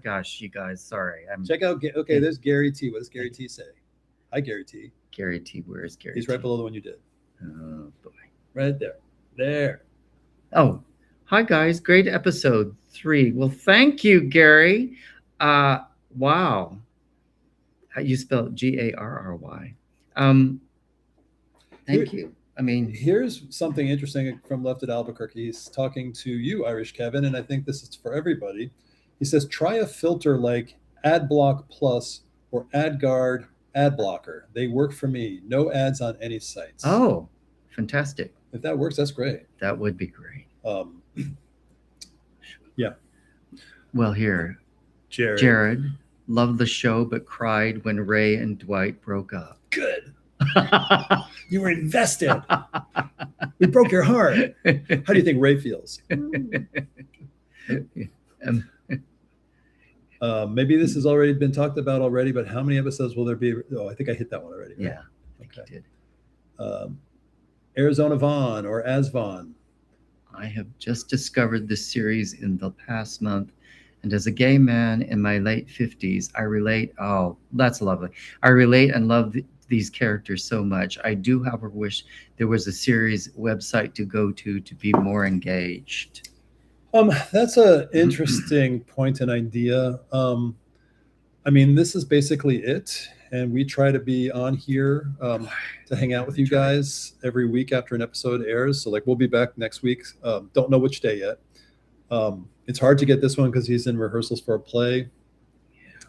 Gosh, you guys, sorry. Check out, there's Gary T. What does Gary T say? Hi, Gary T. Gary T, where is Gary He's T? right below the one you did. Oh, boy. Right there. There. Oh, hi, guys. Great episode 3. Well, thank you, Gary. Wow. You spelled Garry. Thank you. I mean, here's something interesting from Left at Albuquerque. He's talking to you, Irish Kevin, and I think this is for everybody. He says, try a filter like AdBlock Plus or AdGuard Ad Blocker. They work for me. No ads on any sites. Oh, fantastic. If that works, that's great. That would be great. Yeah. Well, here, Jared loved the show but cried when Ray and Dwight broke up. Good. You were invested. We broke your heart. How do you think Ray feels? Maybe this has already been talked about already, but how many episodes will there be? Oh, I think I hit that one already. Right? Yeah, I think you did. Arizona Vaughn or As Vaughn. I have just discovered this series in the past month. And as a gay man in my late 50s, I relate. Oh, that's lovely. I relate and love these characters so much. I do, however, wish there was a series website to go to be more engaged. That's an interesting point and idea. I mean, this is basically it. And we try to be on here to hang out with you guys every week after an episode airs. So like we'll be back next week. Don't know which day yet. It's hard to get this one because he's in rehearsals for a play.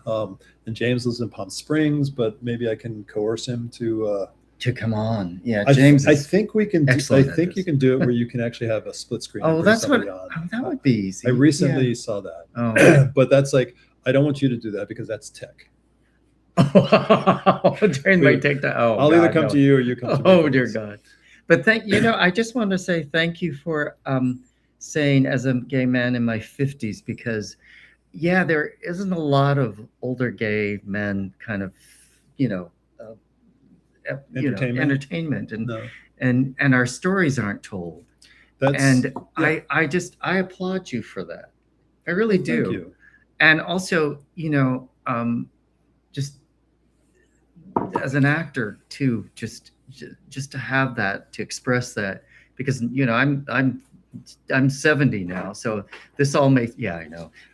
And James lives in Palm Springs, but maybe I can coerce him to come on. Yeah, James. I think we can. I think you can do it where you can actually have a split screen. Oh, that's what. Oh, that would be easy. I recently saw that, but that's like I don't want you to do that because that's tech. Jane might take that. Oh, I'll either come to you or you come to me. Oh, dear God. But I just want to say thank you for saying as a gay man in my 50s, because there isn't a lot of older gay men kind of, entertainment and our stories aren't told. I applaud you for that. I really do. Thank you. And also, just as an actor too, just to have that, to express that, because I'm 70 now, so this all makes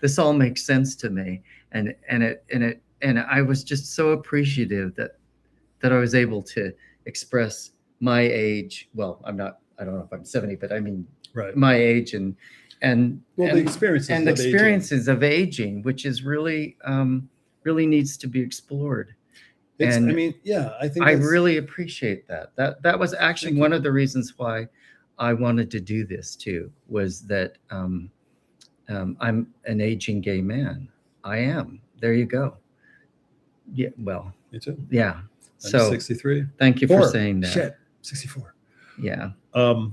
this all makes sense to me, and I was just so appreciative that I was able to express my age. Well, I don't know if I'm 70, but I mean my age and the experiences of aging, which is really needs to be explored. I think I really appreciate that. That was actually one of the reasons why I wanted to do this too, was that I'm an aging gay man. I am. There you go. Yeah. Well. Me too. Yeah. I'm 63. Thank you for saying that. Shit. 64. Yeah. I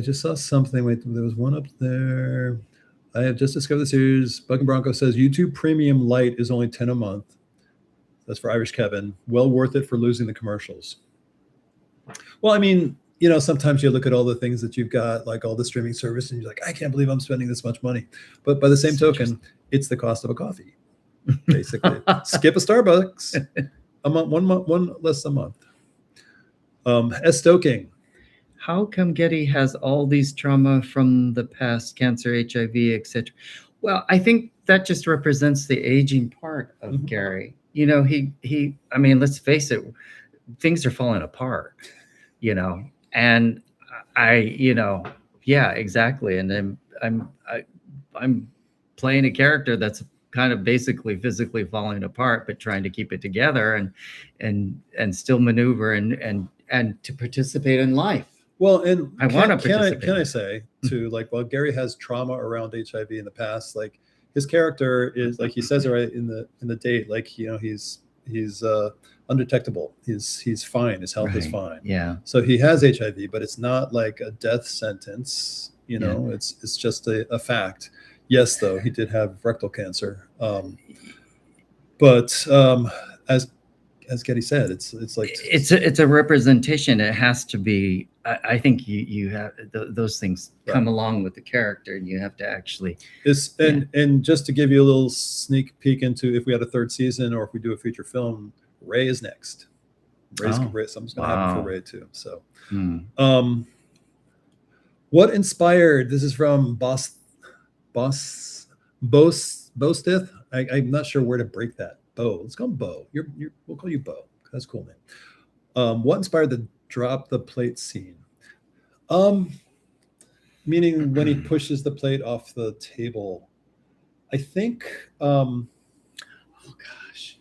just saw something. Wait, there was one up there. I have just discovered the series. Buck and Bronco says YouTube Premium Lite is only $10 a month. That's for Irish Kevin. Well worth it for losing the commercials. Well, I mean, sometimes you look at all the things that you've got, like all the streaming service, and you're like, I can't believe I'm spending this much money. But by the same token, it's the cost of a coffee, basically. Skip a Starbucks, one less a month. S. Stoking. How come Gedde has all these trauma from the past, cancer, HIV, etc.? Well, I think that just represents the aging part of Gary. I mean, let's face it, things are falling apart, and exactly. And I'm playing a character that's kind of basically physically falling apart, but trying to keep it together and still maneuver and to participate in life. Well, and I want to participate. Can I say too, like, while Gary has trauma around HIV in the past, like his character is, like he says it right in the date, like he's undetectable. He's fine. His health is fine. Yeah. So he has HIV, but it's not like a death sentence. It's just a fact. Yes, though he did have rectal cancer. But as Gedde said, it's like it's a representation. It has to be. I think you have those things come along with the character, and you have to actually. And just to give you a little sneak peek into if we had a third season or if we do a feature film, Ray is next. Something's going to happen for Ray too. So, what inspired? This is from Bostith. I'm not sure where to break that. Bo. Let's call him Bo. We'll call you Bo. That's a cool name. What inspired the drop the plate scene? Meaning when he pushes the plate off the table. I think. Oh gosh,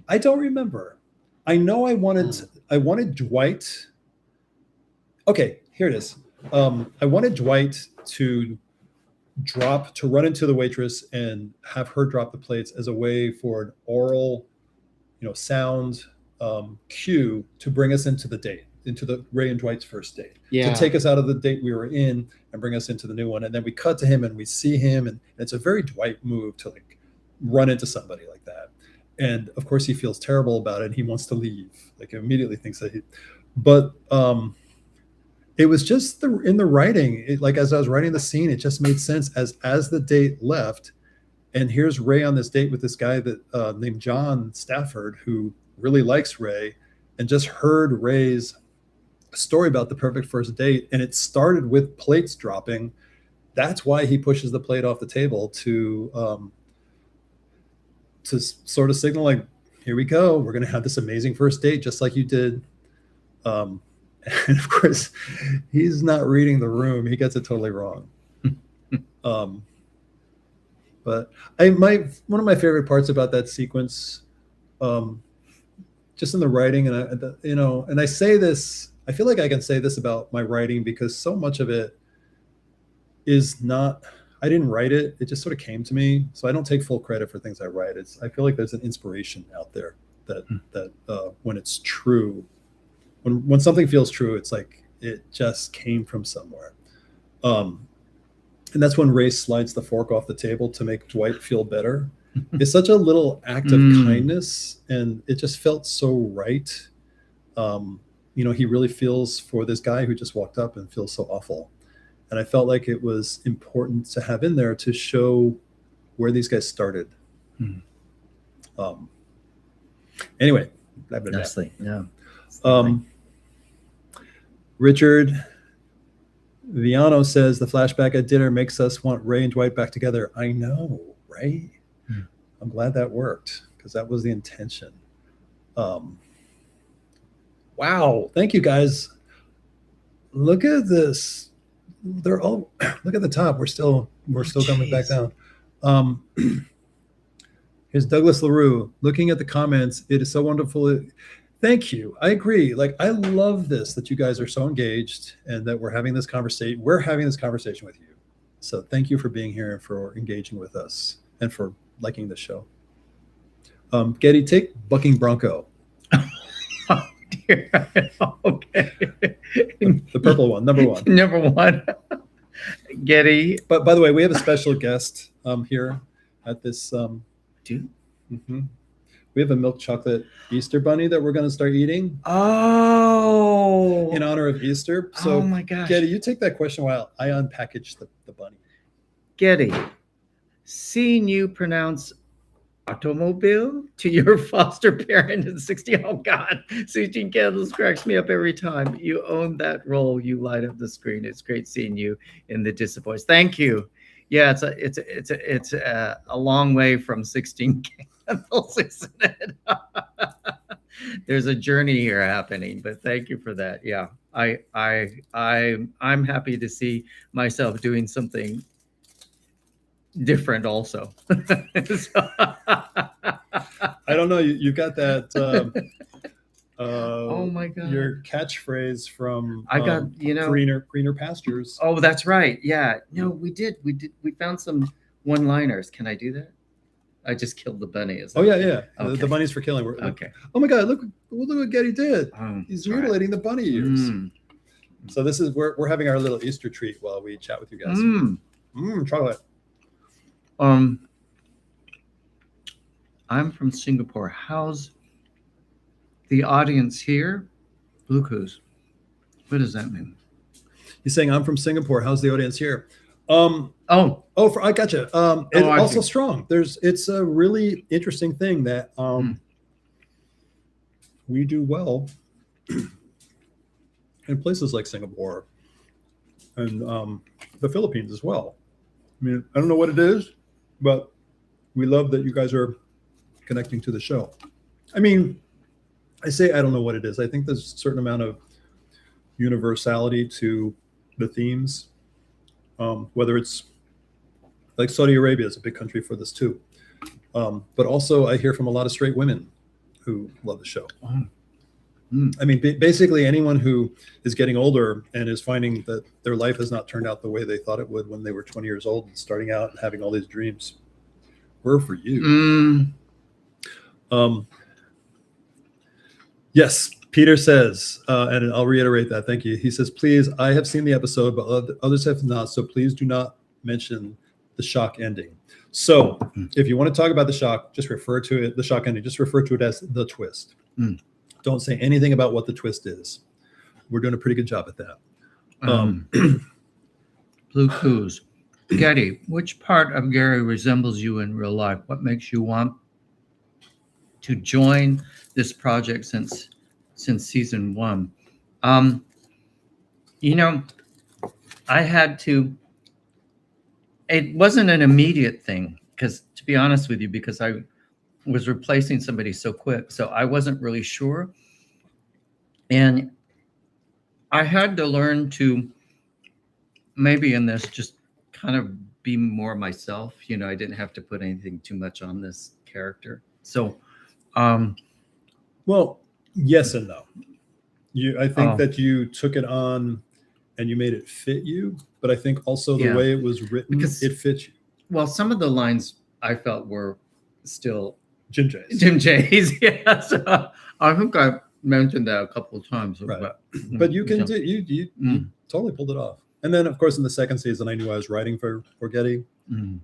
I don't remember. I know I wanted Dwight. Okay, here it is. I wanted Dwight to run into the waitress and have her drop the plates as a way for an oral sound cue to bring us into the date, into the Ray and Dwight's first date, Yeah. to take us out of the date we were in and bring us into the new one. And then we cut to him and we see him, and it's a very Dwight move to like run into somebody like that. And of course he feels terrible about it and he wants to leave, like immediately thinks that but it was just in the writing, like as I was writing the scene, it just made sense as the date left. And here's Ray on this date with this guy that named John Stafford, who really likes Ray, and just heard Ray's story about the perfect first date. And it started with plates dropping. That's why he pushes the plate off the table to sort of signal like, here we go. We're going to have this amazing first date, just like you did. And of course, he's not reading the room. He gets it totally wrong. But one of my favorite parts about that sequence, just in the writing, and I say this, I feel like I can say this about my writing because so much of it is not, I didn't write it. It just sort of came to me. So I don't take full credit for things I write. I feel like there's an inspiration out there that when it's true, when something feels true, it's like it just came from somewhere. And that's when Ray slides the fork off the table to make Dwight feel better. It's such a little act of kindness, and it just felt so right. He really feels for this guy who just walked up and feels so awful. And I felt like it was important to have in there to show where these guys started. Anyway, blah, blah, blah. Nicely, yeah. Richard Viano says the flashback at dinner makes us want Ray and Dwight back together. I know, right? I'm glad that worked because that was the intention. Wow, thank you guys. Look at this. They're all look at the top. We're still coming back down. Here's Douglas LaRue looking at the comments. It is so wonderful. Thank you. I agree. Like, I love this, that you guys are so engaged and that we're having this conversation. We're having this conversation with you. So thank you for being here and for engaging with us and for liking the show. Gedde, take Bucking Bronco. Oh, dear. Okay. The purple one, number one. Number one. Gedde. But by the way, we have a special guest here at this. Do? Mm-hmm. We have a milk chocolate Easter bunny that we're going to start eating. Oh. In honor of Easter. So, oh my gosh. Gedde, you take that question while I unpackage the bunny. Gedde, seeing you pronounce automobile to your foster parent in 60. Oh God, 16 Candles cracks me up every time. You own that role. You light up the screen. It's great seeing you in the Disappoints. Thank you. Yeah, it's a long way from 16 Candles, isn't it? There's a journey here happening, but thank you for that. Yeah, I'm happy to see myself doing something different also. I don't know. You got that. Oh my God! Your catchphrase from I got greener pastures. Oh, that's right. Yeah. No, we did. We found some one-liners. Can I do that? I just killed the bunny. Oh yeah, yeah. Okay. The bunny's for killing. Okay. Oh my God! Look what Gedde did. He's mutilating the bunny ears. So this is we're having our little Easter treat while we chat with you guys. Chocolate. I'm from Singapore. How's the audience here? Glucose. What does that mean? He's saying I'm from Singapore. How's the audience here? I gotcha. It's also strong. It's a really interesting thing that we do well in places like Singapore and the Philippines as well. I mean, I don't know what it is, but we love that you guys are connecting to the show. I mean, I say I don't know what it is. I think there's a certain amount of universality to the themes, whether it's like Saudi Arabia is a big country for this too. But also I hear from a lot of straight women who love the show. I mean, basically anyone who is getting older and is finding that their life has not turned out the way they thought it would when they were 20 years old and starting out and having all these dreams. We're for you. Yes, Peter says, and I'll reiterate that. Thank you. He says, please, I have seen the episode, but others have not. So please do not mention the shock ending. So if you want to talk about the shock, just refer to it, the shock ending, just refer to it as the twist. Don't say anything about what the twist is. We're doing a pretty good job at that. Blue Coos. Gedde, which part of Gary resembles you in real life? What makes you want to join this project since season 1? I had to, it wasn't an immediate thing, because to be honest with you, because I was replacing somebody so quick, so I wasn't really sure. And I had to learn to, maybe in this, just kind of be more myself. I didn't have to put anything too much on this character. So, well, yes and no. I think that you took it on and you made it fit you, but I think also the way it was written, because it fits you. Well, some of the lines I felt were still Jim J's. Jim J's, yeah. So I think I mentioned that a couple of times. Right. But you can do, you totally pulled it off. And then, of course, in the second season, I knew I was writing for Gedde.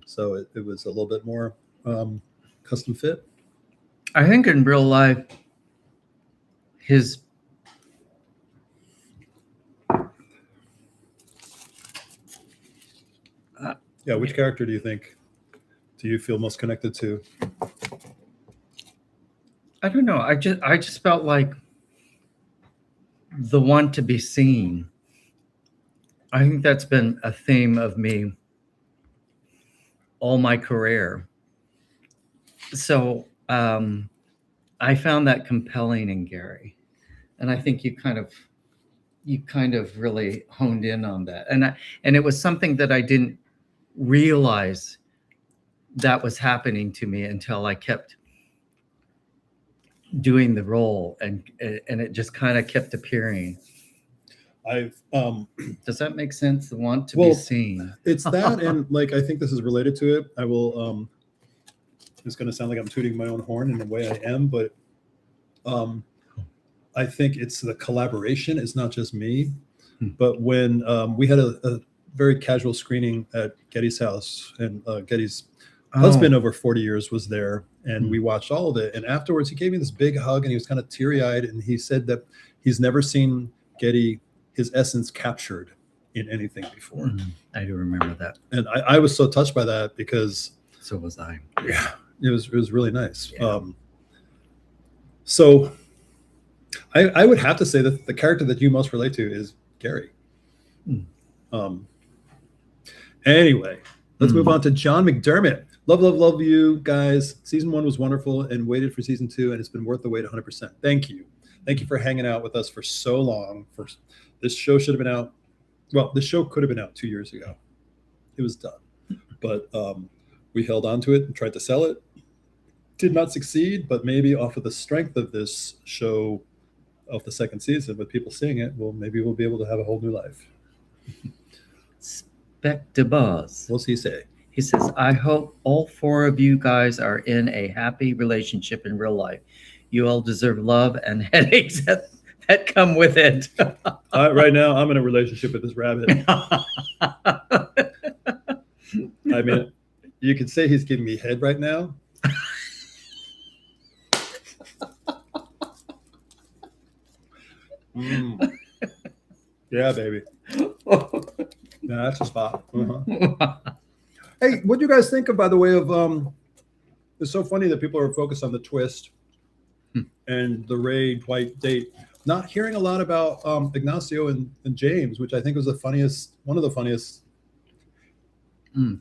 So it was a little bit more custom fit. I think in real life, his which character do you feel most connected to? I don't know. I just felt like the one to be seen. I think that's been a theme of me all my career. So I found that compelling in Gary, and I think you kind of really honed in on that, and it was something that I didn't realize that was happening to me until I kept doing the role, and it just kind of kept appearing. Does that make sense? The want to be seen. It's that, and like I think this is related to it. I will. It's going to sound like I'm tooting my own horn in a way I am, but I think it's the collaboration. It's not just me, but when we had a very casual screening at Gedde's house, and Gedde's husband over 40 years was there, and we watched all of it. And afterwards, he gave me this big hug, and he was kind of teary-eyed, and he said that he's never seen Gedde, his essence, captured in anything before. I do remember that, and I was so touched by that, because so was I. Yeah, it was really nice. Yeah. So I would have to say that the character that you most relate to is Gary. Anyway, let's move on to John McDermott. Love you guys. Season 1 was wonderful, and waited for season 2, and it's been worth the wait 100%. Thank you for hanging out with us for so long. This show should have been out. Well, the show could have been out 2 years ago. It was done, but we held on to it and tried to sell it. Did not succeed, but maybe off of the strength of this show, of the second season, with people seeing it, maybe we'll be able to have a whole new life. Spectabuzz. What's he say? He says, I hope all 4 of you guys are in a happy relationship in real life. You all deserve love and headaches that come with it. Right now, I'm in a relationship with this rabbit. I mean, you could say he's giving me head right now. Yeah, baby. Yeah, that's a spot. Hey, what do you guys think of, by the way, of it's so funny that people are focused on the twist and the Ray Dwight date, not hearing a lot about Ignacio and James, which I think was one of the funniest.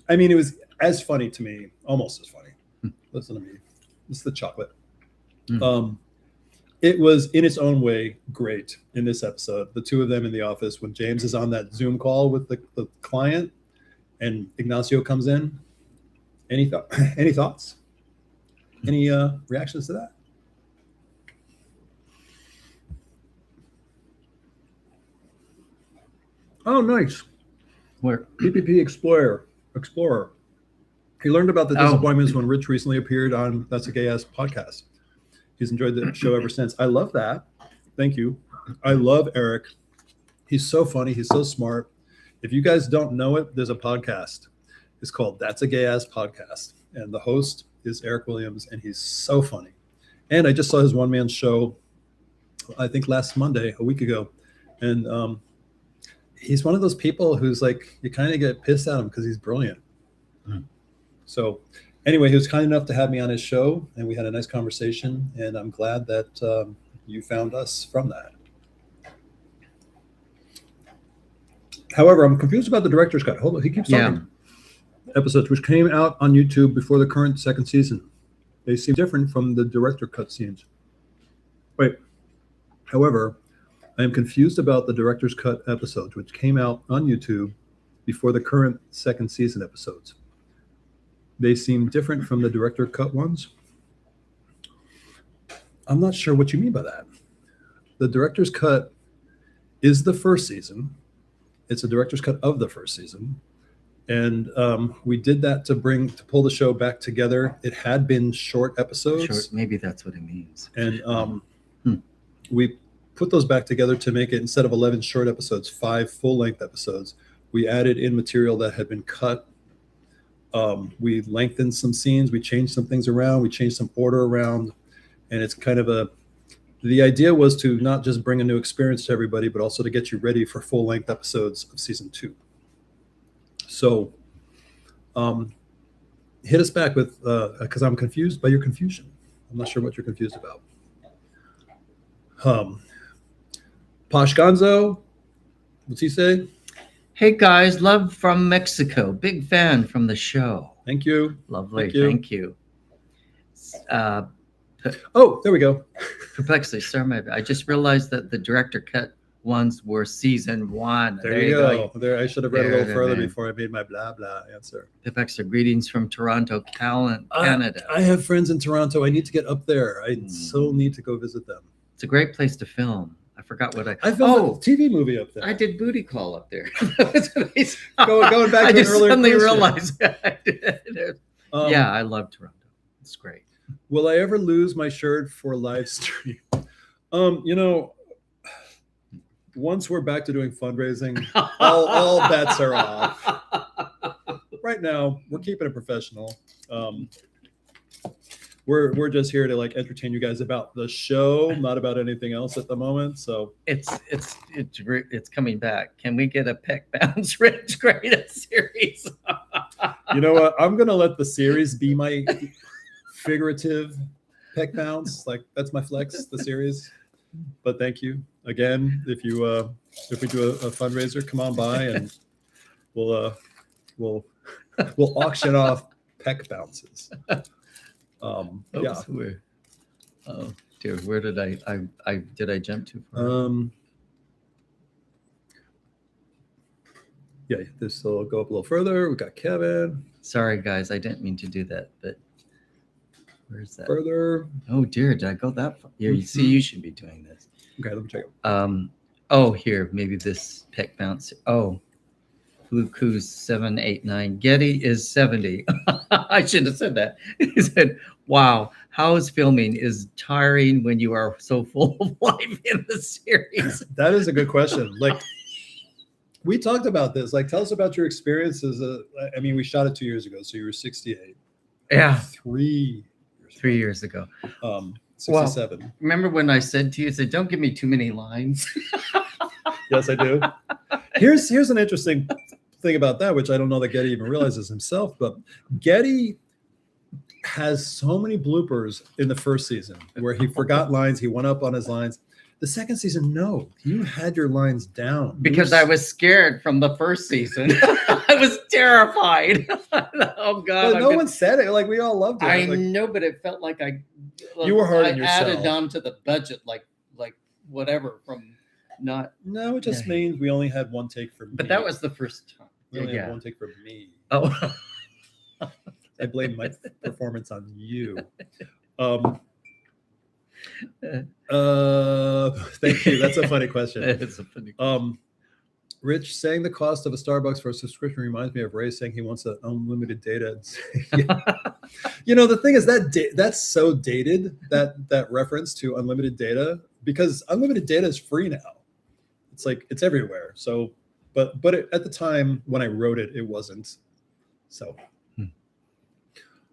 I mean, it was as funny to me, almost as funny. Listen to me. It's the chocolate. It was, in its own way, great in this episode. The two of them in the office, when James is on that Zoom call with the client and Ignacio comes in. Any thoughts? Any reactions to that? Oh, nice. Where? PPP Explorer. He learned about the disappointments when Rich recently appeared on That's a Gay Ass podcast. He's enjoyed the show ever since. I love that. Thank you. I love Eric. He's so funny. He's so smart. If you guys don't know it, there's a podcast. It's called That's a Gay Ass Podcast. And the host is Eric Williams, and he's so funny. And I just saw his one-man show, I think last Monday, a week ago. And he's one of those people who's like, you kind of get pissed at him because he's brilliant. So anyway, he was kind enough to have me on his show, and we had a nice conversation. And I'm glad that you found us from that. However, I'm confused about the director's cut. Hold on, he keeps talking. Episodes which came out on YouTube before the current second season. They seem different from the director cut scenes. Wait. However, I am confused about the director's cut episodes which came out on YouTube before the current second season episodes. They seem different from the director cut ones. I'm not sure what you mean by that. The director's cut is the first season. It's a director's cut of the first season. And we did that to pull the show back together. It had been short episodes. Maybe that's what it means. And we put those back together to make it, instead of 11 short episodes, 5 full-length episodes. We added in material that had been cut. We lengthened some scenes. We changed some things around. We changed some order around. And it's kind of the idea was to not just bring a new experience to everybody, but also to get you ready for full-length episodes of season 2. So hit us back with, because I'm confused by your confusion. I'm not sure what you're confused about. Posh Gonzo, what's he say? Hey guys, love from Mexico. Big fan from the show. Thank you. Lovely, thank you. Oh, there we go. Perplexity, sorry, I just realized that the director cut ones were season 1. There you go. There, I should have read a little further before I made my blah blah answer. Perplexity, greetings from Toronto, Canada. I have friends in Toronto. I need to get up there. I so need to go visit them. It's a great place to film. I forgot what I filmed a TV movie up there. I did Booty Call up there. Going back to an earlier suddenly realized I did. Yeah, I love Toronto. It's great. Will I ever lose my shirt for live stream? Once we're back to doing fundraising, all bets are off. Right now, we're keeping it professional. We're just here to like entertain you guys about the show, not about anything else at the moment. So it's coming back. Can we get a Peck Bounce Rich Great series? You know what? I'm gonna let the series be my figurative Peck Bounce. Like that's my flex, the series. But thank you again. If we do a fundraiser, come on by and we'll auction off Peck Bounces. Yeah. Oh dear, where did I jump too far? Yeah, this will go up a little further. We got Kevin. Sorry guys, I didn't mean to do that, but where's that? Further. Oh dear, did I go that far? Yeah, you see, you should be doing this. Okay, let me check it. Oh, here, maybe this Peck Bounce. Oh, Bluecoos 789. Gedde is 70. I shouldn't have said that. He said, wow, how is filming is tiring when you are so full of life in the series? That is a good question. Like, we talked about this. Like, tell us about your experiences. I mean, we shot it 2 years ago, so you were 68. Yeah. 3 years ago. 67. Well, remember when I said to you, don't give me too many lines? Yes, I do. Here's an interesting thing about that, which I don't know that Gedde even realizes himself, but Gedde has so many bloopers in the first season where he forgot lines, he went up on his lines. The second season, no, you had your lines down. Because I was scared from the first season. I was terrified. Oh God! But no one said it. Like we all loved it. I know, but it felt like you were hard on yourself. Added on to the budget, like whatever from not. No, it just means we only had one take for me. But that was the first time. We only had one take for me. Oh. I blame my performance on you. Thank you. That's a funny question. It's a funny question. Rich, saying the cost of a Starbucks for a subscription reminds me of Ray saying he wants unlimited data. You know, the thing is that's so dated, that reference to unlimited data, because unlimited data is free now. It's like it's everywhere. So, but at the time when I wrote it, it wasn't. So,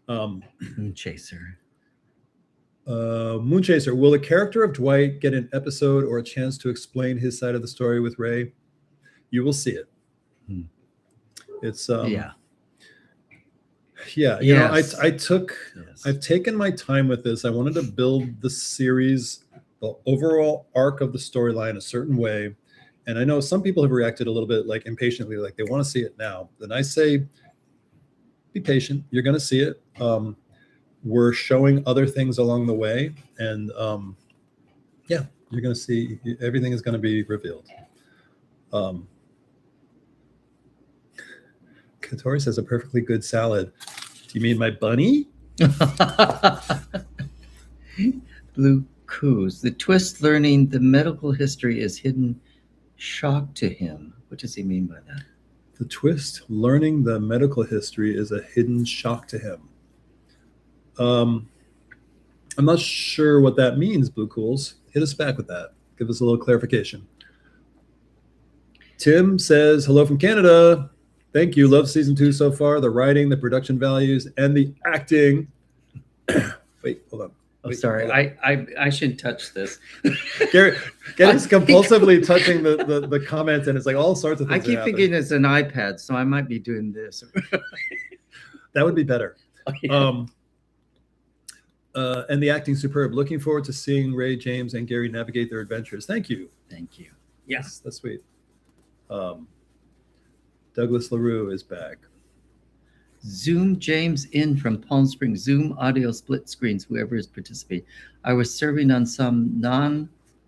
Moonchaser. Moonchaser. Will the character of Dwight get an episode or a chance to explain his side of the story with Ray? You will see it. It's yeah. You know, I've taken my time with this. I wanted to build the series, the overall arc of the storyline a certain way. And I know some people have reacted a little bit like impatiently, like they want to see it now. Then I say, be patient. You're going to see it. We're showing other things along the way. And yeah, you're going to see everything is going to be revealed. Katori says a perfectly good salad. Do you mean my bunny? Blue Coos. The twist learning the medical history is hidden shock to him. What does he mean by that? The twist learning the medical history is a hidden shock to him. I'm not sure what that means, Blue Cools. Hit us back with that. Give us a little clarification. Tim says, hello from Canada. Thank you. Love season 2 so far. The writing, the production values, and the acting. Wait, hold on. Oh, sorry. I should touch this. Gary's compulsively touching the comments, and it's like all sorts of things. I keep thinking it's an iPad, so I might be doing this. That would be better. Oh, yeah. And the acting superb. Looking forward to seeing Ray, James, and Gary navigate their adventures. Thank you. Thank you. Yes, that's sweet. Douglas LaRue is back. Zoom James in from Palm Springs. Zoom audio split screens, whoever is participating. I was serving on some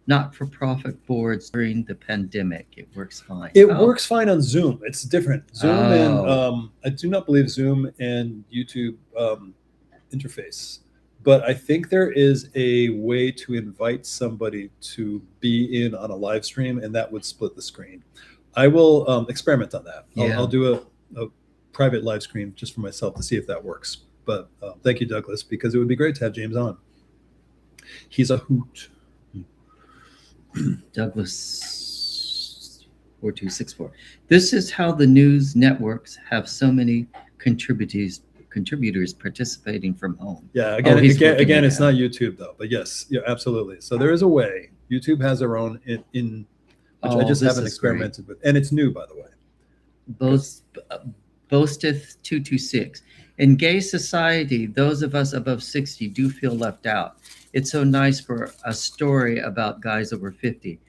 not-for-profit boards during the pandemic. It works fine. It works fine on Zoom. It's different. Zoom and I do not believe Zoom and YouTube interface. But I think there is a way to invite somebody to be in on a live stream, and that would split the screen. I will experiment on that. I'll do a private live stream just for myself to see if that works. But thank you, Douglas, because it would be great to have James on. He's a hoot. Douglas 4264. This is how the news networks have so many contributors participating from home. Yeah, again, it's not YouTube though, but yes, yeah, absolutely. So there is a way. YouTube has their own in which I just haven't experimented with, and it's new, by the way. Boasteth 226. In gay society, those of us above 60 do feel left out. It's so nice for a story about guys over 50.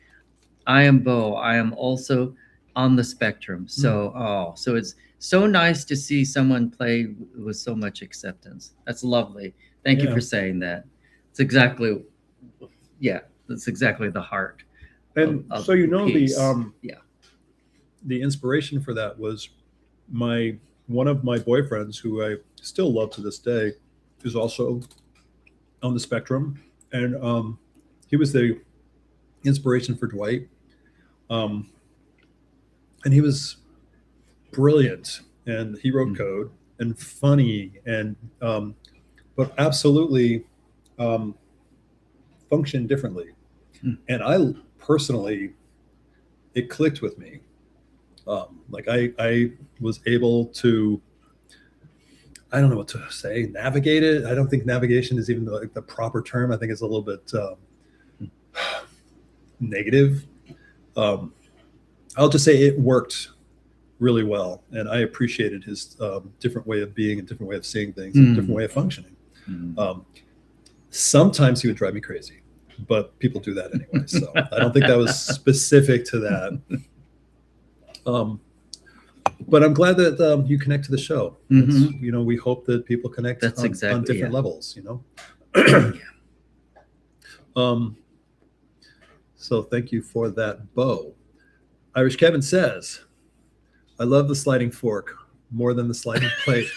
I am Bo. I am also on the spectrum. So, so it's so nice to see someone play with so much acceptance. That's lovely. Thank you for saying that. It's exactly, that's exactly the heart. And so the inspiration for that was one of my boyfriends, who I still love to this day, is also on the spectrum, and he was the inspiration for Dwight, and he was brilliant, and he wrote code and funny, and but absolutely functioned differently. And I personally, it clicked with me. Like I was able to, I don't know what to say, navigate it. I don't think navigation is even the proper term. I think it's a little bit negative. I'll just say it worked really well, and I appreciated his different way of being, and different way of seeing things, and different way of functioning. Sometimes he would drive me crazy, but people do that anyway. So I don't think that was specific to that. But I'm glad that you connect to the show. We hope that people connect on different levels, So thank you for that, Bo. Irish Kevin says, I love the sliding fork more than the sliding plate.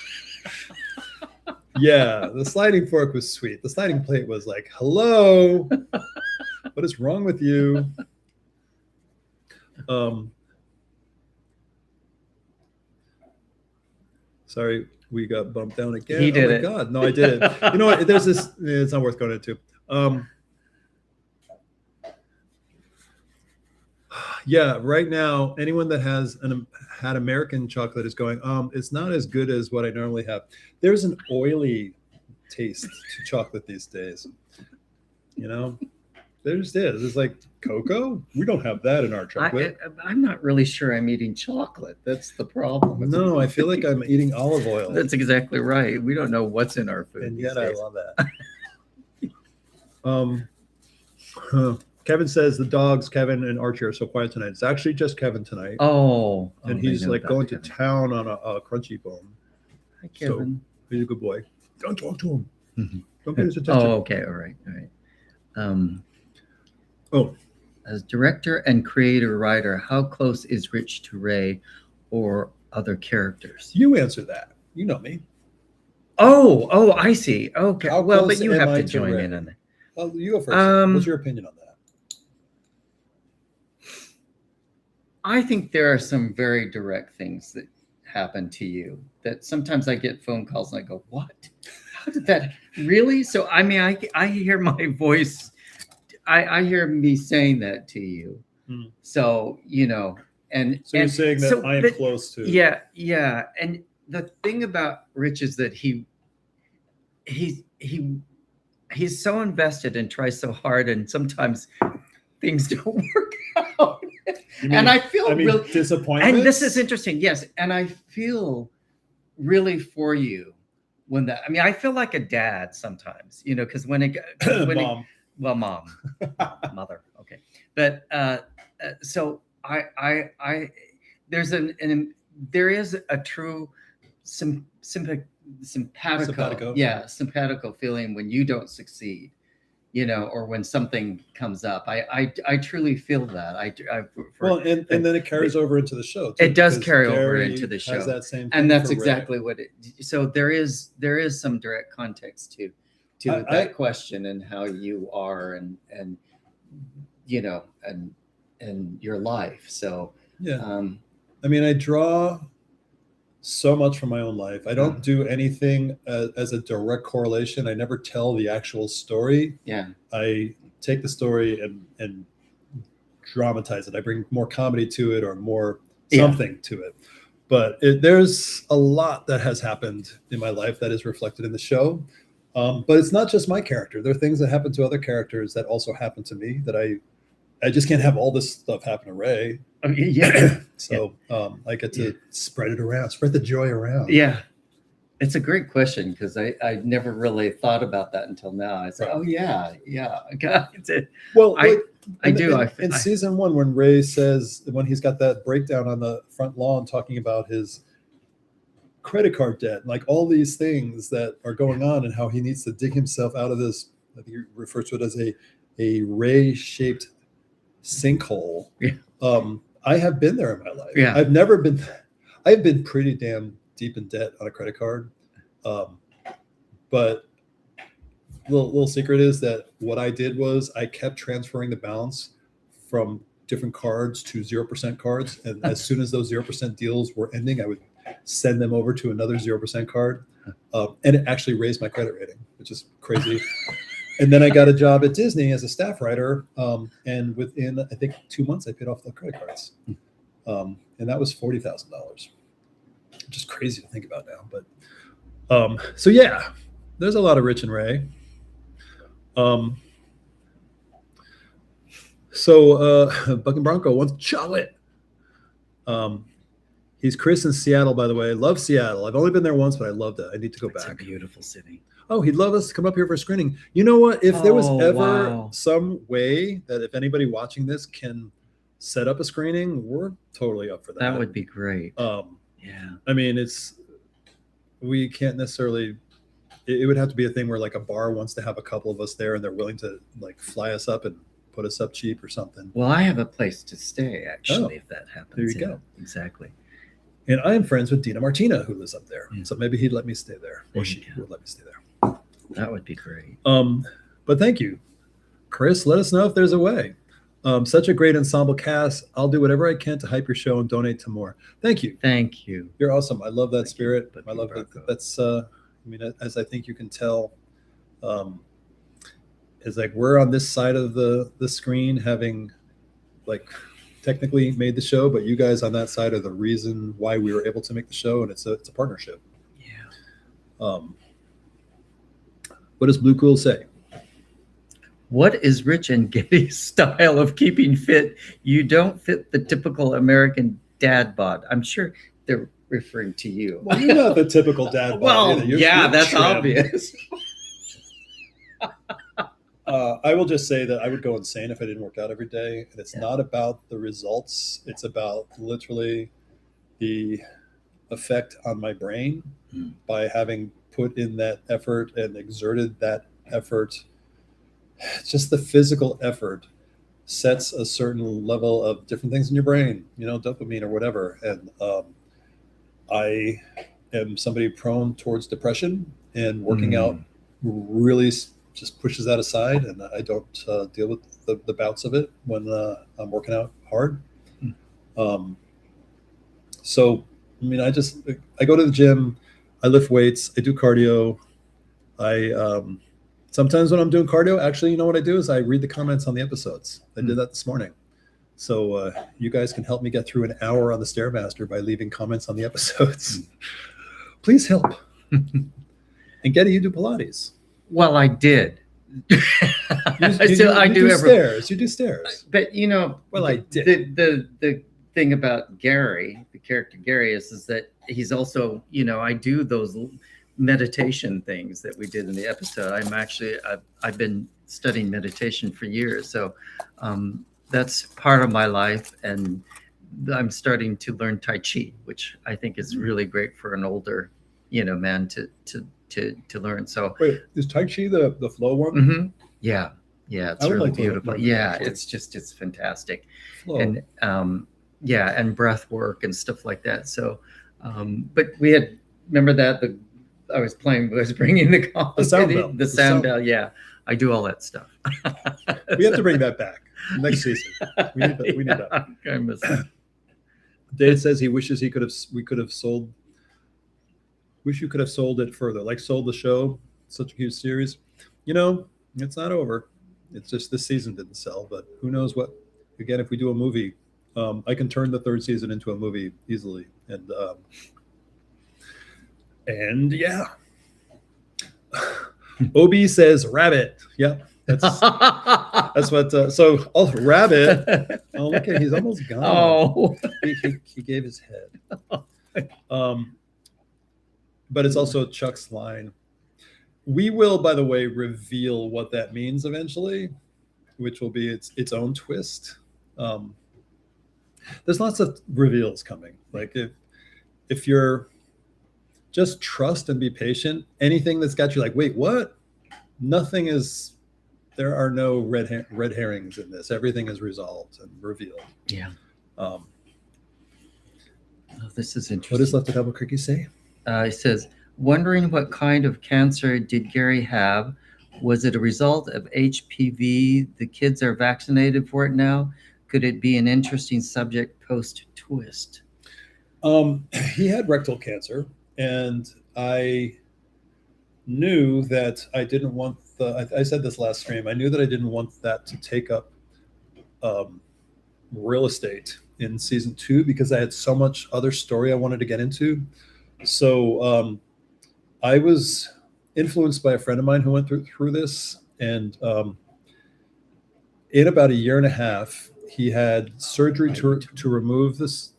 Yeah, the sliding fork was sweet. The sliding plate was like, hello, what is wrong with you? Sorry, we got bumped down again. He did it. God, no, I did it. You know what? There's this. It's not worth going into. Yeah, right now, anyone that has had American chocolate is going, it's not as good as what I normally have. There's an oily taste to chocolate these days. You know, there just is. It's like cocoa. We don't have that in our chocolate. I'm not really sure I'm eating chocolate. That's the problem. No, I feel like I'm eating olive oil. That's exactly right. We don't know what's in our food. And these yet days. I love that. Kevin says the dogs, Kevin and Archie, are so quiet tonight. It's actually just Kevin tonight. Oh, and he's like going to town on a crunchy bone. Hi, Kevin. So he's a good boy. Don't talk to him. Mm-hmm. Don't get his attention. Oh, okay. All right. As director and creator writer, how close is Rich to Ray or other characters? You answer that. You know me. Oh, I see. Okay. How well, close but you am have I to to join Ray? in on that. Well, you go first. What's your opinion on that? I think there are some very direct things that happen to you that sometimes I get phone calls and I go, what? How did that really? So, I mean, I hear my voice. I hear me saying that to you. So, you know, and so you're saying that I am close to. Yeah. And the thing about Rich is that he's so invested and tries so hard, and sometimes things don't work out. And I feel really disappointed. And this is interesting. Yes. And I feel really for you when that, I mean, I feel like a dad sometimes, you know, because when Mom. Mom, mother. Okay. But so there is a true simpatico feeling when you don't succeed, you know, or when something comes up. I truly feel that. And then it carries over into the show too, it does carry over into the show. Has that same thing, and that's exactly what it. So there is some direct context to that question and how you are and you know and your life. So yeah. I mean, I draw so much from my own life. I don't do anything as a direct correlation. I never tell the actual story. Yeah. I take the story and dramatize it. I bring more comedy to it or more something to it. But there's a lot that has happened in my life that is reflected in the show. But it's not just my character. There are things that happen to other characters that also happen to me that I just can't have all this stuff happen to Ray. So I get to spread it around, spread the joy around. Yeah. It's a great question because I never really thought about that until now. I said, oh, yeah. God, well, I do. In season 1, when Ray says, when he's got that breakdown on the front lawn talking about his credit card debt, like all these things that are going on and how he needs to dig himself out of this, I think he refers to it as a Ray-shaped sinkhole. I have been there in my life. I've been pretty damn deep in debt on a credit card. But little secret is that what I did was I kept transferring the balance from different cards to 0% cards. And as soon as those 0% deals were ending, I would send them over to another 0% card. And it actually raised my credit rating, which is crazy. And then I got a job at Disney as a staff writer. And within, I think, 2 months, I paid off the credit cards. And that was $40,000, which is crazy to think about now. But so, yeah, there's a lot of Rich and Ray. Bucking Bronco wants chocolate. He's Chris in Seattle, by the way. Love Seattle. I've only been there once, but I loved it. I need to go back. It's a beautiful city. Oh, he'd love us to come up here for a screening. You know what? If there was ever some way that if anybody watching this can set up a screening, we're totally up for that. That would be great. Yeah. I mean, we can't necessarily, it would have to be a thing where like a bar wants to have a couple of us there and they're willing to like fly us up and put us up cheap or something. Well, I have a place to stay, actually, if that happens. There you go. Exactly. And I am friends with Dina Martina, who lives up there. Yeah. So maybe he'd let me stay there, or she would let me stay there. That would be great. But thank you, Chris. Let us know if there's a way. Such a great ensemble cast. I'll do whatever I can to hype your show and donate to more. Thank you. Thank you. You're awesome. I love that spirit. I love that. That's, I mean, as I think you can tell, it's like we're on this side of the screen having like technically made the show, but you guys on that side are the reason why we were able to make the show, and it's a partnership. Yeah. What does Blue Cool say? What is Rich and Gedde's style of keeping fit? You don't fit the typical American dad bod. I'm sure they're referring to you. Well, you're not the typical dad bod. Well, you're that's trimmed. Obvious. I will just say that I would go insane if I didn't work out every day. And it's not about the results. It's about literally the effect on my brain by having put in that effort and exerted that effort. Just the physical effort sets a certain level of different things in your brain, dopamine or whatever. And I am somebody prone towards depression, and working out really just pushes that aside. And I don't deal with the bouts of it when I'm working out hard. So, I mean, I go to the gym, I lift weights, I do cardio. Sometimes when I'm doing cardio, actually, you know what I do is I read the comments on the episodes. I did that this morning. So you guys can help me get through an hour on the Stairmaster by leaving comments on the episodes. Please help. And Gedde, you do Pilates. Well, I did. You do stairs. But I did. The thing about Gary, the character Gary, is that he's also, I do those meditation things that we did in the episode. I've been studying meditation for years, so that's part of my life, and I'm starting to learn Tai Chi, which I think is really great for an older, man to learn. So wait, is Tai Chi the flow one? Mm-hmm. Yeah, it's really beautiful. Yeah, it's fantastic. Flow. And and breath work and stuff like that. So, but we had remember that I was bringing the sound bell. Yeah, I do all that stuff. We have to bring that back next season. We need that. I miss that. Dave says he wishes we could have sold. Wish you could have sold it further, like sold the show. Such a huge series. It's not over. It's just this season didn't sell, but who knows what? Again, if we do a movie, I can turn the third season into a movie easily, and yeah. OB says rabbit. Yep. That's what. Rabbit. Oh, look at he's almost gone. Oh, he gave his head. But it's also Chuck's line. We will, by the way, reveal what that means eventually, which will be its own twist. There's lots of reveals coming. Like if you're just trust and be patient, anything that's got you like, wait, what? Nothing is. There are no red herrings in this. Everything is resolved and revealed. Yeah. This is interesting. What does Left at Albuquerque say? He says, wondering what kind of cancer did Gary have? Was it a result of HPV? The kids are vaccinated for it now. Could it be an interesting subject post-twist? He had rectal cancer, and I knew that I didn't want I said this last stream, I knew that I didn't want that to take up real estate in season 2 because I had so much other story I wanted to get into. So I was influenced by a friend of mine who went through this, and in about a year and a half, he had surgery to remove this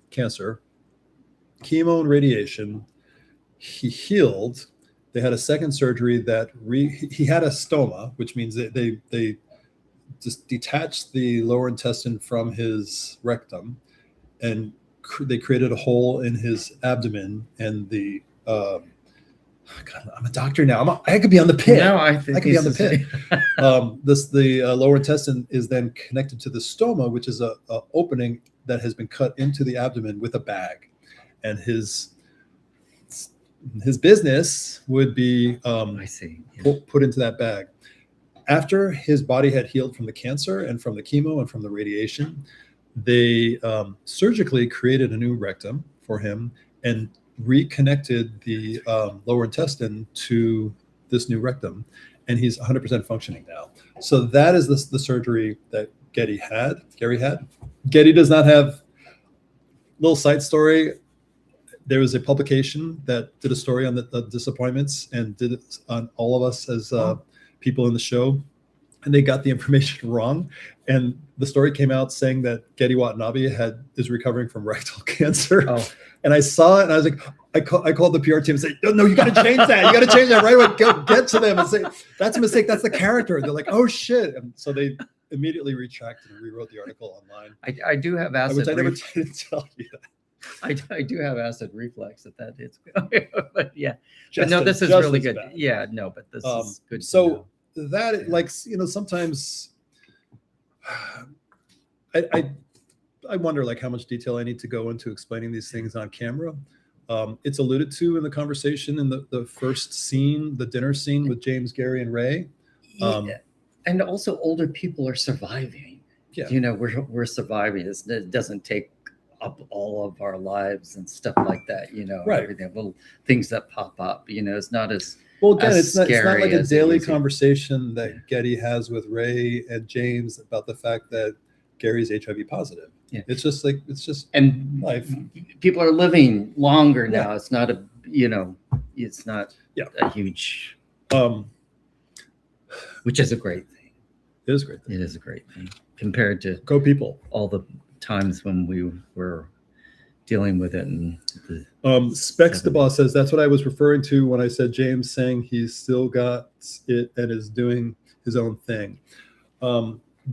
cancer, chemo and radiation. He healed. They had a second surgery that he had a stoma, which means that they just detached the lower intestine from his rectum, and they created a hole in his abdomen, and the God, I'm a doctor now. I could be on the pit. No, I could be on the pit. The lower intestine is then connected to the stoma, which is a opening that has been cut into the abdomen with a bag, and his business would be put into that bag. After his body had healed from the cancer and from the chemo and from the radiation, they surgically created a new rectum for him and reconnected the lower intestine to this new rectum, and he's 100% functioning now. So that is the surgery that Gary had. Gedde does not have. Little side story. There was a publication that did a story on the disappointments and did it on all of us as people in the show. And they got the information wrong. And the story came out saying that Gedde Watanabe is recovering from rectal cancer. Oh. And I saw it and I was like, I called the PR team and said, no, you got to change that. You got to change that right away. Get to them and say, that's a mistake. That's the character. They're like, oh, shit. And so they immediately retracted and rewrote the article online. I do have acid. Which I never did tell you that. I do have acid reflux at that. It's but yeah. But no, this is really good. Bad. Yeah, no, but this is good. So that, like, sometimes I wonder, like, how much detail I need to go into explaining these things on camera. It's alluded to in the conversation in the first scene, the dinner scene with James, Gary, and Ray. And also older people are surviving. Yeah. We're surviving. It doesn't take up all of our lives and stuff like that, right. Everything, little things that pop up, it's not as well, again, it's not like a daily conversation that Gedde has with Ray and James about the fact that Gary's HIV positive. Yeah. It's just and life. People are living longer now. It's not it's not a huge, which is a great thing. It is a great thing. It is a great thing compared to Go People. All the times when we were dealing with it. And Specs the Boss says that's what I was referring to when I said James saying he's still got it and is doing his own thing.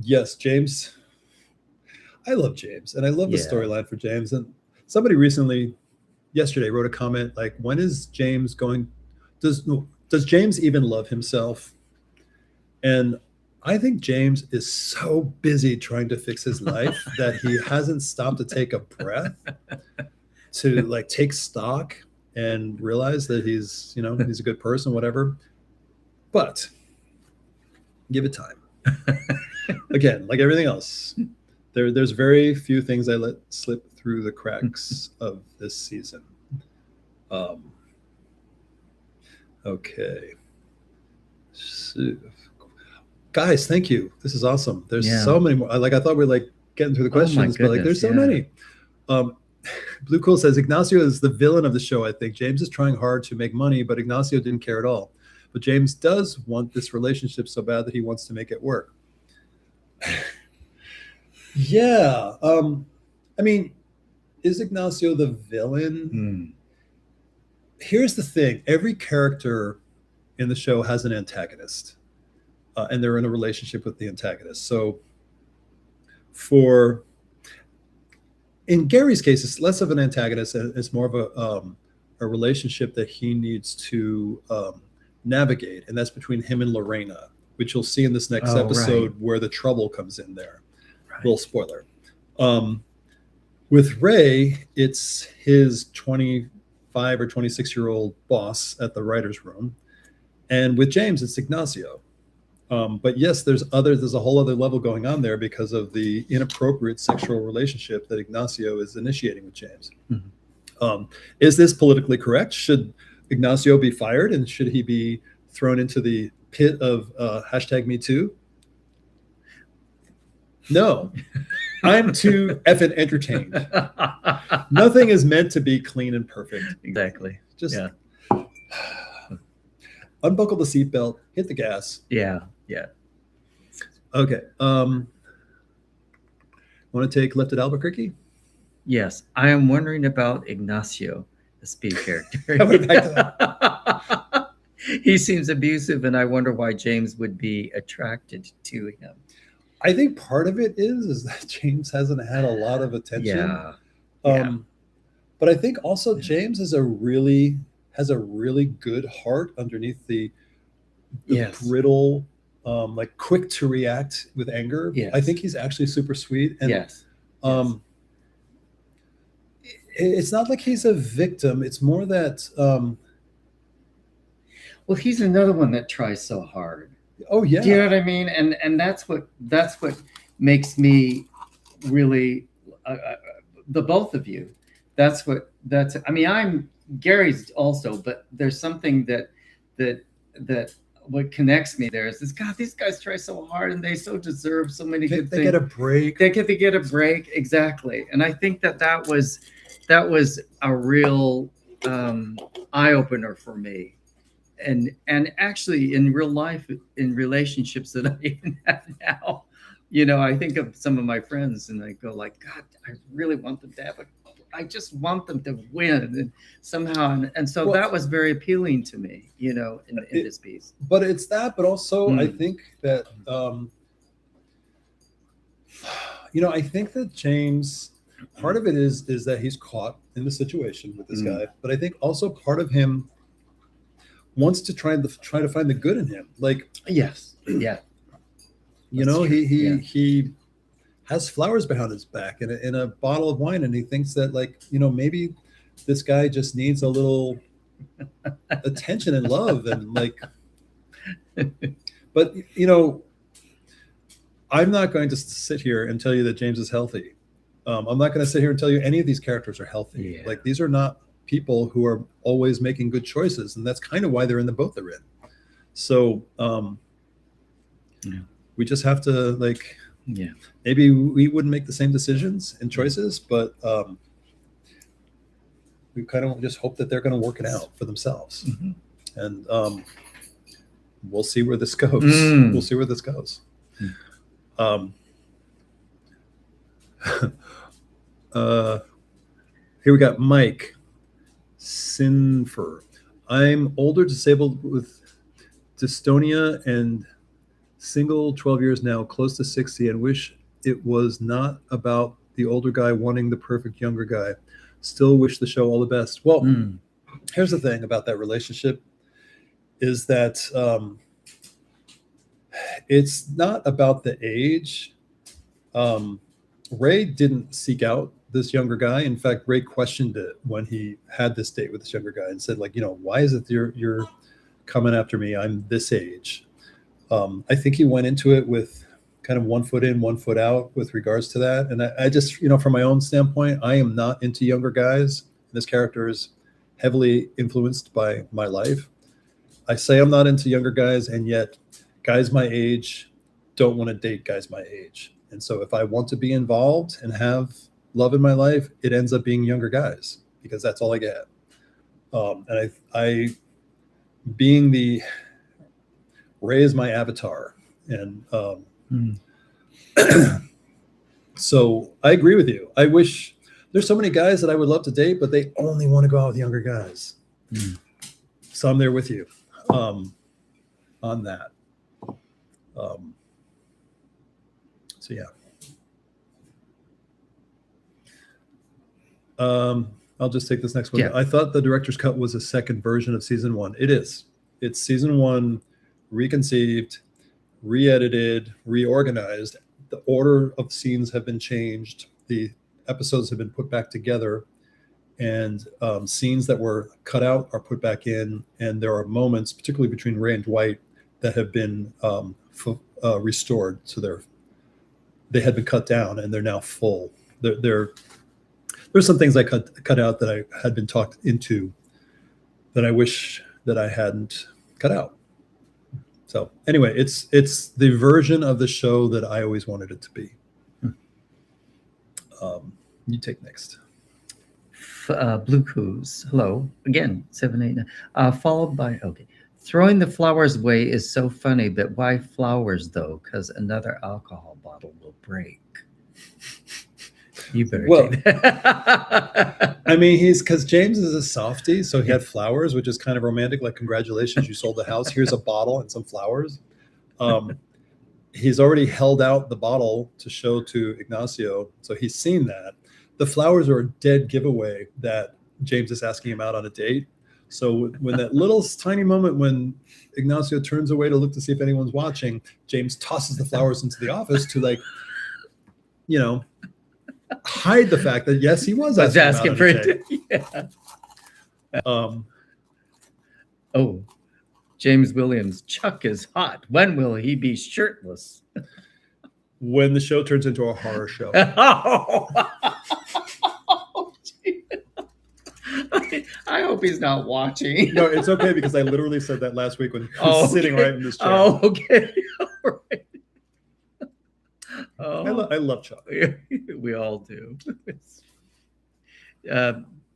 Yes, James. I love James and I love the storyline for James. And somebody yesterday wrote a comment like, when is James going? Does James even love himself? And I think James is so busy trying to fix his life that he hasn't stopped to take a breath to like take stock and realize that he's a good person, whatever. But give it time. Again, like everything else, there's very few things I let slip through the cracks of this season. Okay. So, guys, thank you. This is awesome. There's so many more. Like, I thought we were like getting through the questions, but like there's so many. Blue Cool says Ignacio is the villain of the show. I think James is trying hard to make money, but Ignacio didn't care at all. But James does want this relationship so bad that he wants to make it work. Yeah. I mean, is Ignacio the villain? Here's the thing. Every character in the show has an antagonist. And they're in a relationship with the antagonist. So in Gary's case, it's less of an antagonist. It's more of a relationship that he needs to navigate. And that's between him and Lorena, which you'll see in this next episode where the trouble comes in there. Right. Little spoiler. With Ray, it's his 25 or 26-year-old boss at the writer's room. And with James, it's Ignacio. But yes, there's a whole other level going on there because of the inappropriate sexual relationship that Ignacio is initiating with James. Mm-hmm. Is this politically correct? Should Ignacio be fired and should he be thrown into the pit of #MeToo? No, I'm too effing entertained. Nothing is meant to be clean and perfect. Exactly. Just unbuckle the seatbelt, hit the gas. Yeah. Okay. Want to take Left at Albuquerque? Yes. I am wondering about Ignacio, the speed character. He seems abusive, and I wonder why James would be attracted to him. I think part of it is that James hasn't had a lot of attention. But I think also James is has a really good heart underneath the brittle, like quick to react with anger. Yes. I think he's actually super sweet. And it's not like he's a victim. It's more that well, he's another one that tries so hard. Oh yeah. Do you know what I mean? And that's what makes me really the both of you. I mean, I'm Gary's also, but there's something that what connects me there is this, God, these guys try so hard and they so deserve so many good They things. get a break. They get a break. Exactly. And I think that was a real eye opener for me. And actually in real life, in relationships that I even have now, I think of some of my friends and I go like, God, I really want them to have I just want them to win, and somehow, and so that was very appealing to me, in this piece. But it's that, but also I think that, I think that James, part of it is that he's caught in the situation with this guy, but I think also part of him wants to try to find the good in him. Like, yes, yeah, he has flowers behind his back and in a bottle of wine, and he thinks that, like, maybe this guy just needs a little attention and love, and like, but I'm not going to sit here and tell you that James is healthy. I'm not going to sit here and tell you any of these characters are healthy. Yeah. Like, these are not people who are always making good choices, and that's kind of why they're in the boat they're in. So we just have to, like, maybe we wouldn't make the same decisions and choices, but we kind of just hope that they're going to work it out for themselves. And we'll see where this goes. We'll see where this goes. Here we got Mike Sinfer. I'm older, disabled with dystonia and single, 12 years now, close to 60, and wish it was not about the older guy wanting the perfect younger guy. Still wish the show all the best. Well, here's the thing about that relationship is that it's not about the age. Ray didn't seek out this younger guy. In fact, Ray questioned it when he had this date with this younger guy and said, like, why is it you're coming after me? I'm this age. I think he went into it with kind of 1 foot in, 1 foot out with regards to that. And I just, from my own standpoint, I am not into younger guys. This character is heavily influenced by my life. I say I'm not into younger guys, and yet guys my age don't want to date guys my age. And so if I want to be involved and have love in my life, it ends up being younger guys because that's all I get. And I being the Ray is my avatar. And so I agree with you. I wish there's so many guys that I would love to date, but they only want to go out with younger guys. So I'm there with you on that. So yeah. I'll just take this next one. Yeah. I thought the director's cut was a second version of season 1. It is. It's season 1 reconceived, re-edited, reorganized. The order of scenes have been changed. The episodes have been put back together, and scenes that were cut out are put back in. And there are moments, particularly between Ray and Dwight, that have been restored. So they had been cut down, and they're now full. There's some things I cut out that I had been talked into that I wish that I hadn't cut out. So anyway, it's the version of the show that I always wanted it to be. You take next. Blue Coos. Hello again. 789. Followed by Throwing the flowers away is so funny, but why flowers though? Because another alcohol bottle will break. You better take that. I mean, because James is a softie, so he had flowers, which is kind of romantic. Like, congratulations, you sold the house. Here's a bottle and some flowers. He's already held out the bottle to show to Ignacio, so he's seen that. The flowers are a dead giveaway that James is asking him out on a date. So when that little tiny moment when Ignacio turns away to look to see if anyone's watching, James tosses the flowers into the office to, like, hide the fact that yes, he was asking for it. Yeah. James Williams. Chuck is hot. When will he be shirtless? When the show turns into a horror show. I hope hope he's not watching. No, it's okay because I literally said that last week when he was sitting right in this chair. Oh, okay. All right. I love Chuck. We all do.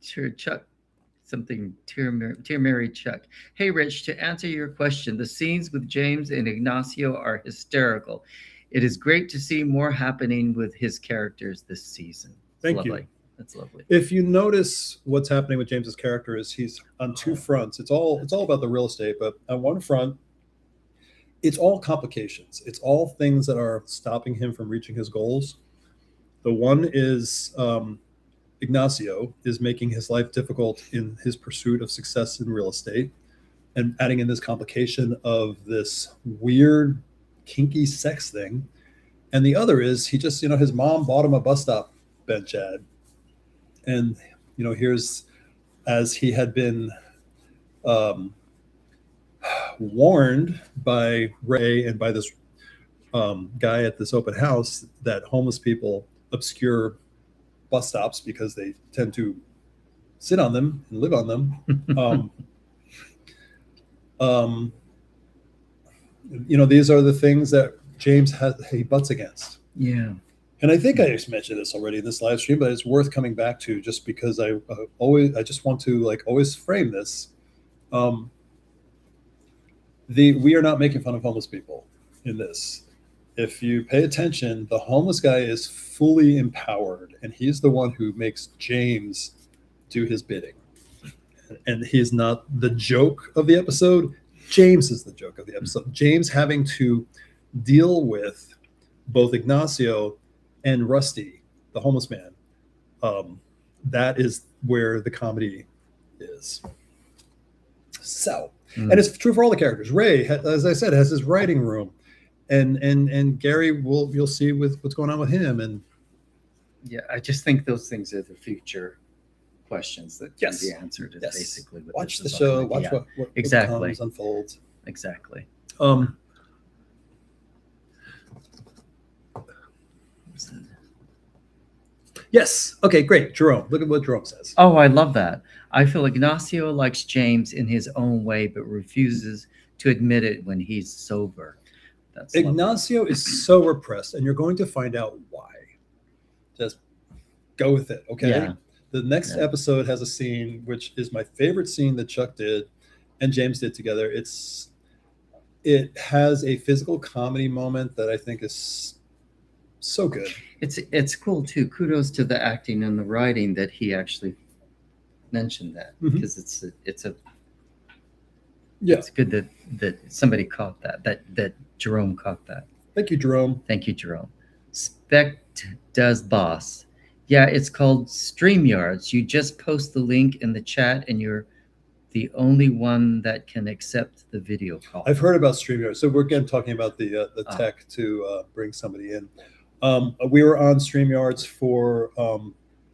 Sure, Chuck. Something, Dear Mary Chuck. Hey, Rich, to answer your question, the scenes with James and Ignacio are hysterical. It is great to see more happening with his characters this season. Thank you. That's lovely. If you notice what's happening with James's character is he's on two fronts. It's all about the real estate, but on one front, it's all complications. It's all things that are stopping him from reaching his goals. The one is Ignacio is making his life difficult in his pursuit of success in real estate, and adding in this complication of this weird, kinky sex thing. And the other is he just, his mom bought him a bus stop bench ad. And, here's, as he had been warned by Ray and by this guy at this open house that homeless people obscure bus stops because they tend to sit on them and live on them. These are the things that James he butts against. Yeah. And I think I just mentioned this already in this live stream, but it's worth coming back to just because I just want to always frame this. We are not making fun of homeless people in this. If you pay attention, the homeless guy is fully empowered, and he's the one who makes James do his bidding. And he's not the joke of the episode. James is the joke of the episode. James having to deal with both Ignacio and Rusty, the homeless man. That is where the comedy is. So, and it's true for all the characters. Ray, as I said, has his writing room. And Gary, you'll see with what's going on with him. And yeah, I just think those things are the future questions that can be answered. Yes. Basically, watch the show. Watch what exactly unfolds. Exactly. Yes. Okay. Great, Jerome. Look at what Jerome says. Oh, I love that. I feel Ignacio likes James in his own way, but refuses to admit it when he's sober. That's Ignacio lovely. Is so repressed, and you're going to find out why. Just go with it, okay? Yeah. The next episode has a scene, which is my favorite scene that Chuck did and James did together. It has a physical comedy moment that I think is so good. It's cool too. Kudos to the acting and the writing that he actually mentioned that, because it's good that somebody caught that Jerome caught that. Thank you, Jerome. Thank you, Jerome. Spect does boss. Yeah, it's called StreamYards. You just post the link in the chat and you're the only one that can accept the video call. I've heard about StreamYards. So we're again talking about the tech to bring somebody in. We were on StreamYards for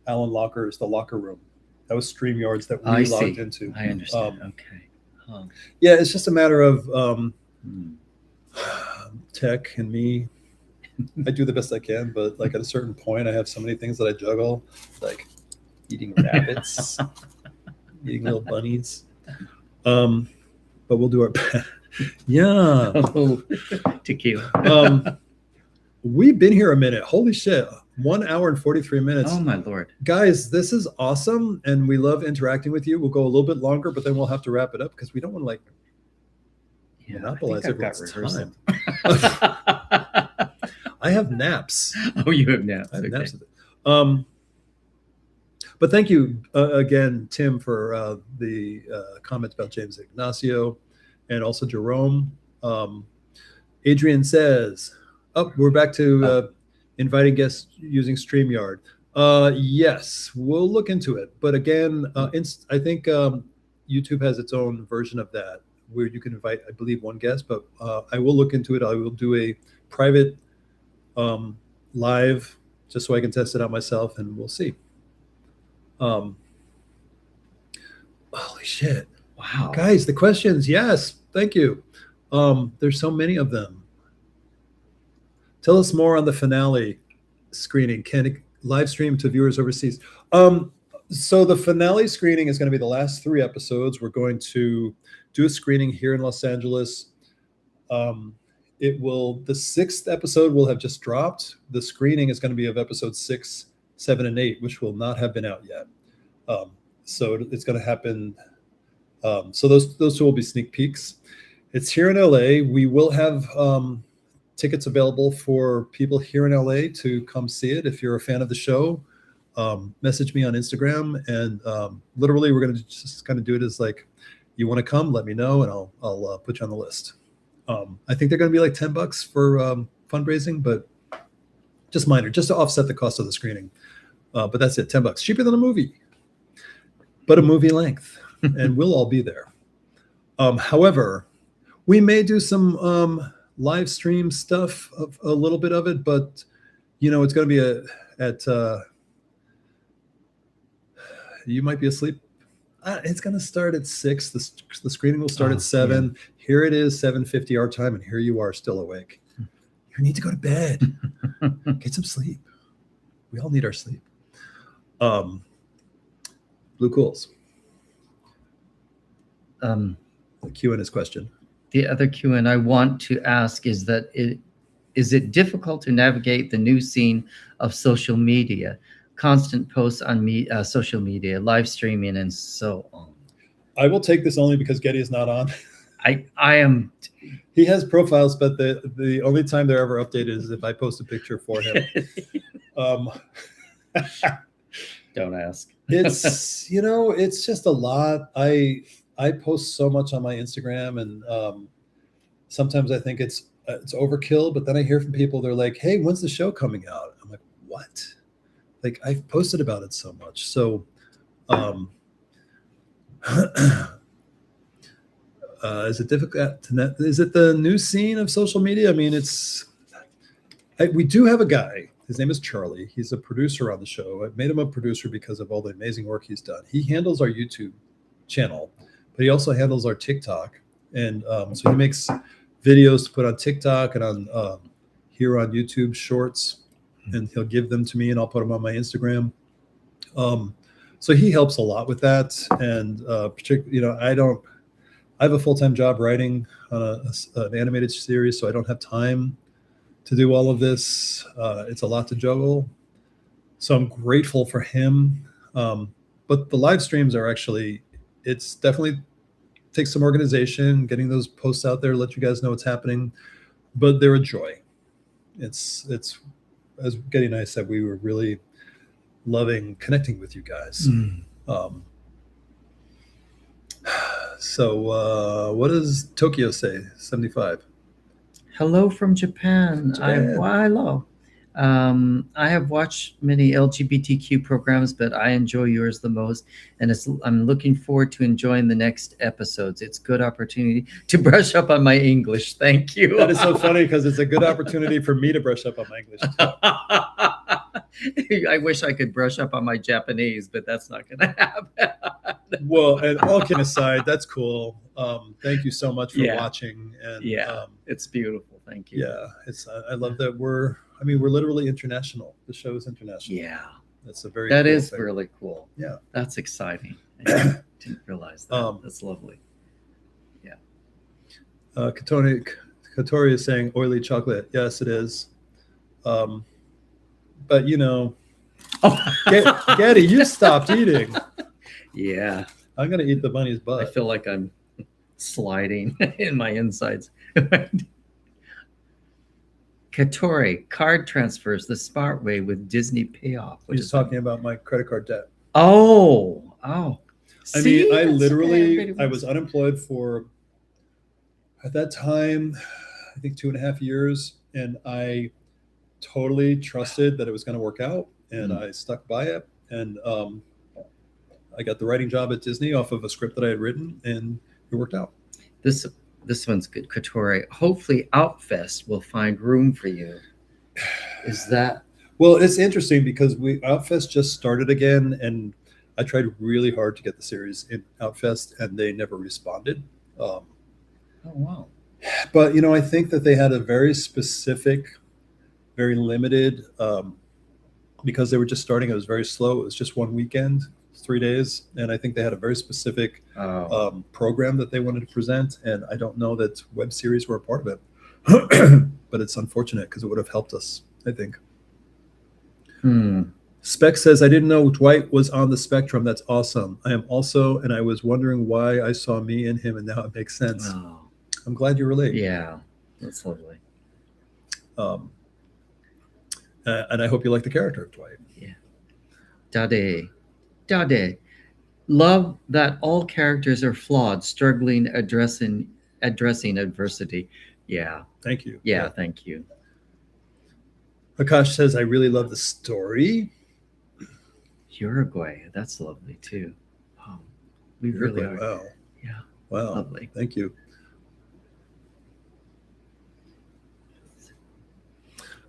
Alan Locker's The Locker Room. That was StreamYards that we logged into. I understand. Okay. Huh. Yeah, it's just a matter of tech and me. I do the best I can, but at a certain point, I have so many things that I juggle, like eating rabbits, eating little bunnies. But we'll do our best. Yeah. Oh, tequila. We've been here a minute. Holy shit. 1 hour and 43 minutes. Oh my Lord. Guys, this is awesome. And we love interacting with you. We'll go a little bit longer, but then we'll have to wrap it up because we don't want to monopolize everyone's time. I have naps. Oh, you have naps. I have naps. But thank you again, Tim, for the comments about James Ignacio and also Jerome. Adrian says, we're back to inviting guests using StreamYard. Yes, we'll look into it. But again, I think YouTube has its own version of that where you can invite, I believe, one guest. But I will look into it. I will do a private live just so I can test it out myself, and we'll see. Holy shit. Wow. Guys, the questions, yes, thank you. There's so many of them. Tell us more on the finale screening. Can it live stream to viewers overseas? So the finale screening is going to be the last 3 episodes. We're going to do a screening here in Los Angeles. The 6th episode will have just dropped. The screening is going to be of episode 6, 7, and 8, which will not have been out yet. So it's going to happen. So those 2 will be sneak peeks. It's here in LA. We will have tickets available for people here in LA to come see it. If you're a fan of the show, message me on Instagram, and literally we're going to just kind of do it as like, you want to come, let me know, and I'll put you on the list. I think they're going to be like $10 for fundraising, but just minor, just to offset the cost of the screening. But that's it, $10, cheaper than a movie, but a movie length, and we'll all be there. However, we may do some live stream stuff, of a little bit of it, but it's going to be at you might be asleep. It's going to start at 6. The screening will start at 7. Yeah. Here it is, 7:50 our time, and here you are still awake. You need to go to bed. Get some sleep. We all need our sleep. Blue Cools. The Q&A's question. The other Q&A I want to ask is that is it difficult to navigate the new scene of social media? Constant posts on social media, live streaming, and so on. I will take this only because Gedde is not on. I am. He has profiles, but the only time they're ever updated is if I post a picture for him. Don't ask. It's it's just a lot. I post so much on my Instagram, and sometimes I think it's overkill. But then I hear from people, they're like, "Hey, when's the show coming out?" I'm like, "What?" Like, I've posted about it so much. So, is it difficult is it the new scene of social media? I mean, we do have a guy. His name is Charlie. He's a producer on the show. I've made him a producer because of all the amazing work he's done. He handles our YouTube channel, but he also handles our TikTok. And so he makes videos to put on TikTok and on here on YouTube Shorts. And he'll give them to me, and I'll put them on my Instagram. So he helps a lot with that. And particularly, I have a full-time job writing on an animated series, so I don't have time to do all of this. It's a lot to juggle. So I'm grateful for him. But the live streams are it's definitely takes some organization, getting those posts out there, let you guys know what's happening. But they're a joy. It's as Gedde and I said, we were really loving connecting with you guys. So what does Tokyo say? 75. Hello from Japan. Hello. I have watched many LGBTQ programs, but I enjoy yours the most, and I'm looking forward to enjoying the next episodes. It's a good opportunity to brush up on my English. Thank you. That is so funny because it's a good opportunity for me to brush up on my English. I wish I could brush up on my Japanese, but that's not going to happen. Well, and all kidding aside, that's cool. Thank you so much for watching. And it's beautiful. Thank you. Yeah, I love that we're literally international. The show is international. Yeah. That's a very That cool is thing. really cool. Yeah. That's exciting. I didn't realize that. That's lovely. Yeah. Katori is saying oily chocolate. Yes, it is. But Gedde, you stopped eating. Yeah. I'm gonna eat the bunny's butt. I feel like I'm sliding in my insides. Katori, card transfers the smart way with Disney payoff. He's talking about my credit card debt. Oh. See, I was unemployed for, at that time, I think 2.5 years, and I totally trusted that it was going to work out, and I stuck by it. And I got the writing job at Disney off of a script that I had written, and it worked out. This one's good, Katori. Hopefully Outfest will find room for you. Is that? Well, it's interesting because Outfest just started again, and I tried really hard to get the series in Outfest, and they never responded. Oh, wow. But, I think that they had a very specific, very limited, because they were just starting. It was very slow. It was just one weekend. 3 days, and I think they had a very specific program that they wanted to present, and I don't know that web series were a part of it, but it's unfortunate because it would have helped us, I think. Spec says, I didn't know Dwight was on the spectrum. That's awesome. I am also, and I was wondering why I saw me in him, and now it makes sense. Oh. I'm glad you relate. Yeah, that's lovely. And I hope you like the character of Dwight. Yeah. Dade. Love that all characters are flawed, struggling, addressing adversity. Yeah. Thank you. Yeah, thank you. Akash says, I really love the story. Uruguay, that's lovely too. Oh, we Uruguay, really are. wow. Yeah. Wow. Lovely. Thank you.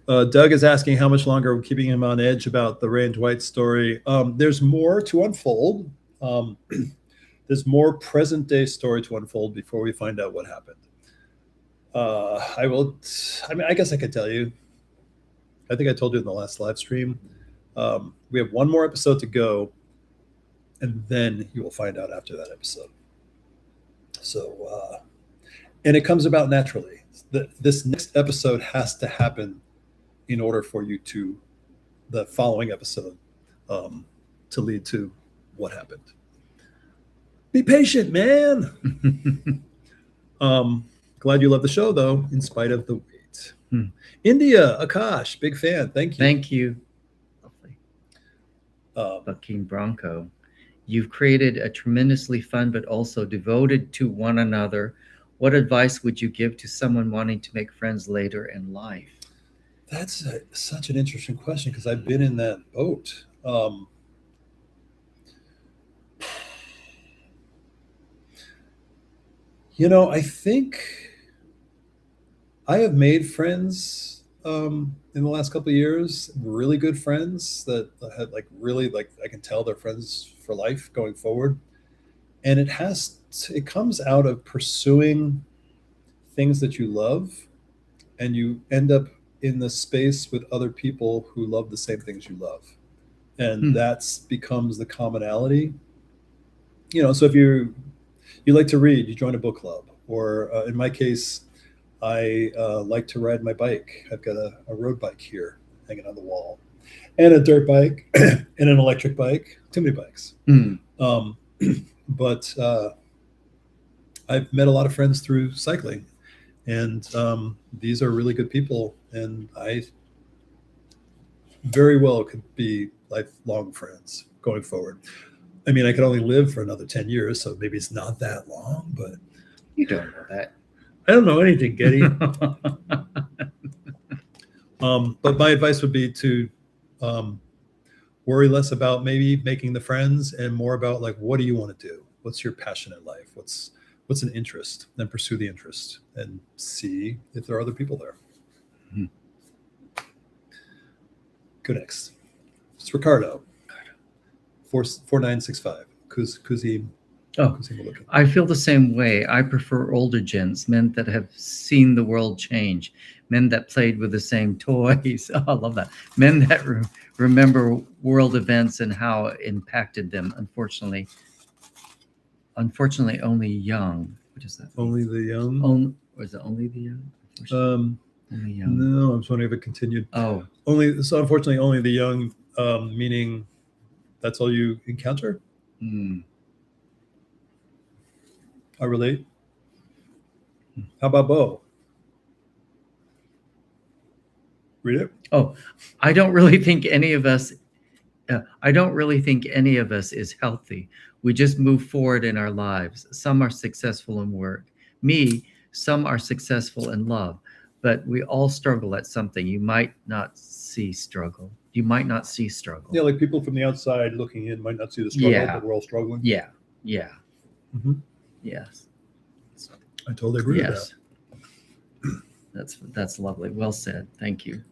Doug is asking how much longer we're keeping him on edge about the Ray and Dwight story. There's more to unfold. There's more present day story to unfold before we find out what happened. I guess I could tell you. I think I told you in the last live stream. We have one more episode to go, and then you will find out after that episode. So, and it comes about naturally. This next episode has to happen in order for you to, the following episode, to lead to what happened. Be patient, man. Glad you love the show, though, in spite of the wait. India, Akash, big fan. Thank you. Thank you. Lovely. Bucking Bronco. You've created a tremendously fun but also devoted to one another. What advice would you give to someone wanting to make friends later in life? That's such an interesting question because I've been in that boat. I think I have made friends in the last couple of years, really good friends that had I can tell they're friends for life going forward. And it comes out of pursuing things that you love, and you end up in the space with other people who love the same things you love. And that's becomes the commonality. So if you like to read, you join a book club, or in my case, I like to ride my bike. I've got a road bike here hanging on the wall, and a dirt bike, and an electric bike. Too many bikes. But I've met a lot of friends through cycling, and these are really good people, and I very well could be lifelong friends going forward. I mean, I could only live for another 10 years, so maybe it's not that long, but... You don't know that. I don't know anything, Gedde. But my advice would be to worry less about maybe making the friends and more about what do you want to do? What's your passion in life? What's an interest? Then pursue the interest and see if there are other people there. Go next. It's Ricardo. 4965. Kuzim. Oh, I feel the same way. I prefer older gents, men that have seen the world change, men that played with the same toys. Oh, I love that. Men that remember world events and how it impacted them. Unfortunately, only young. What is that? Only the young? Was it only the young? Only young. No, I'm just wondering if it continued. Oh. Unfortunately, only the young, meaning that's all you encounter? I relate. How about Bo? Read it. Oh, I don't really think any of us is healthy. We just move forward in our lives. Some are successful in work. Some are successful in love, but we all struggle at something. You might not see struggle. Yeah, like people from the outside looking in might not see the struggle, but we're all struggling. Yeah. Yes. I totally agree with that. That's lovely. Well said. Thank you.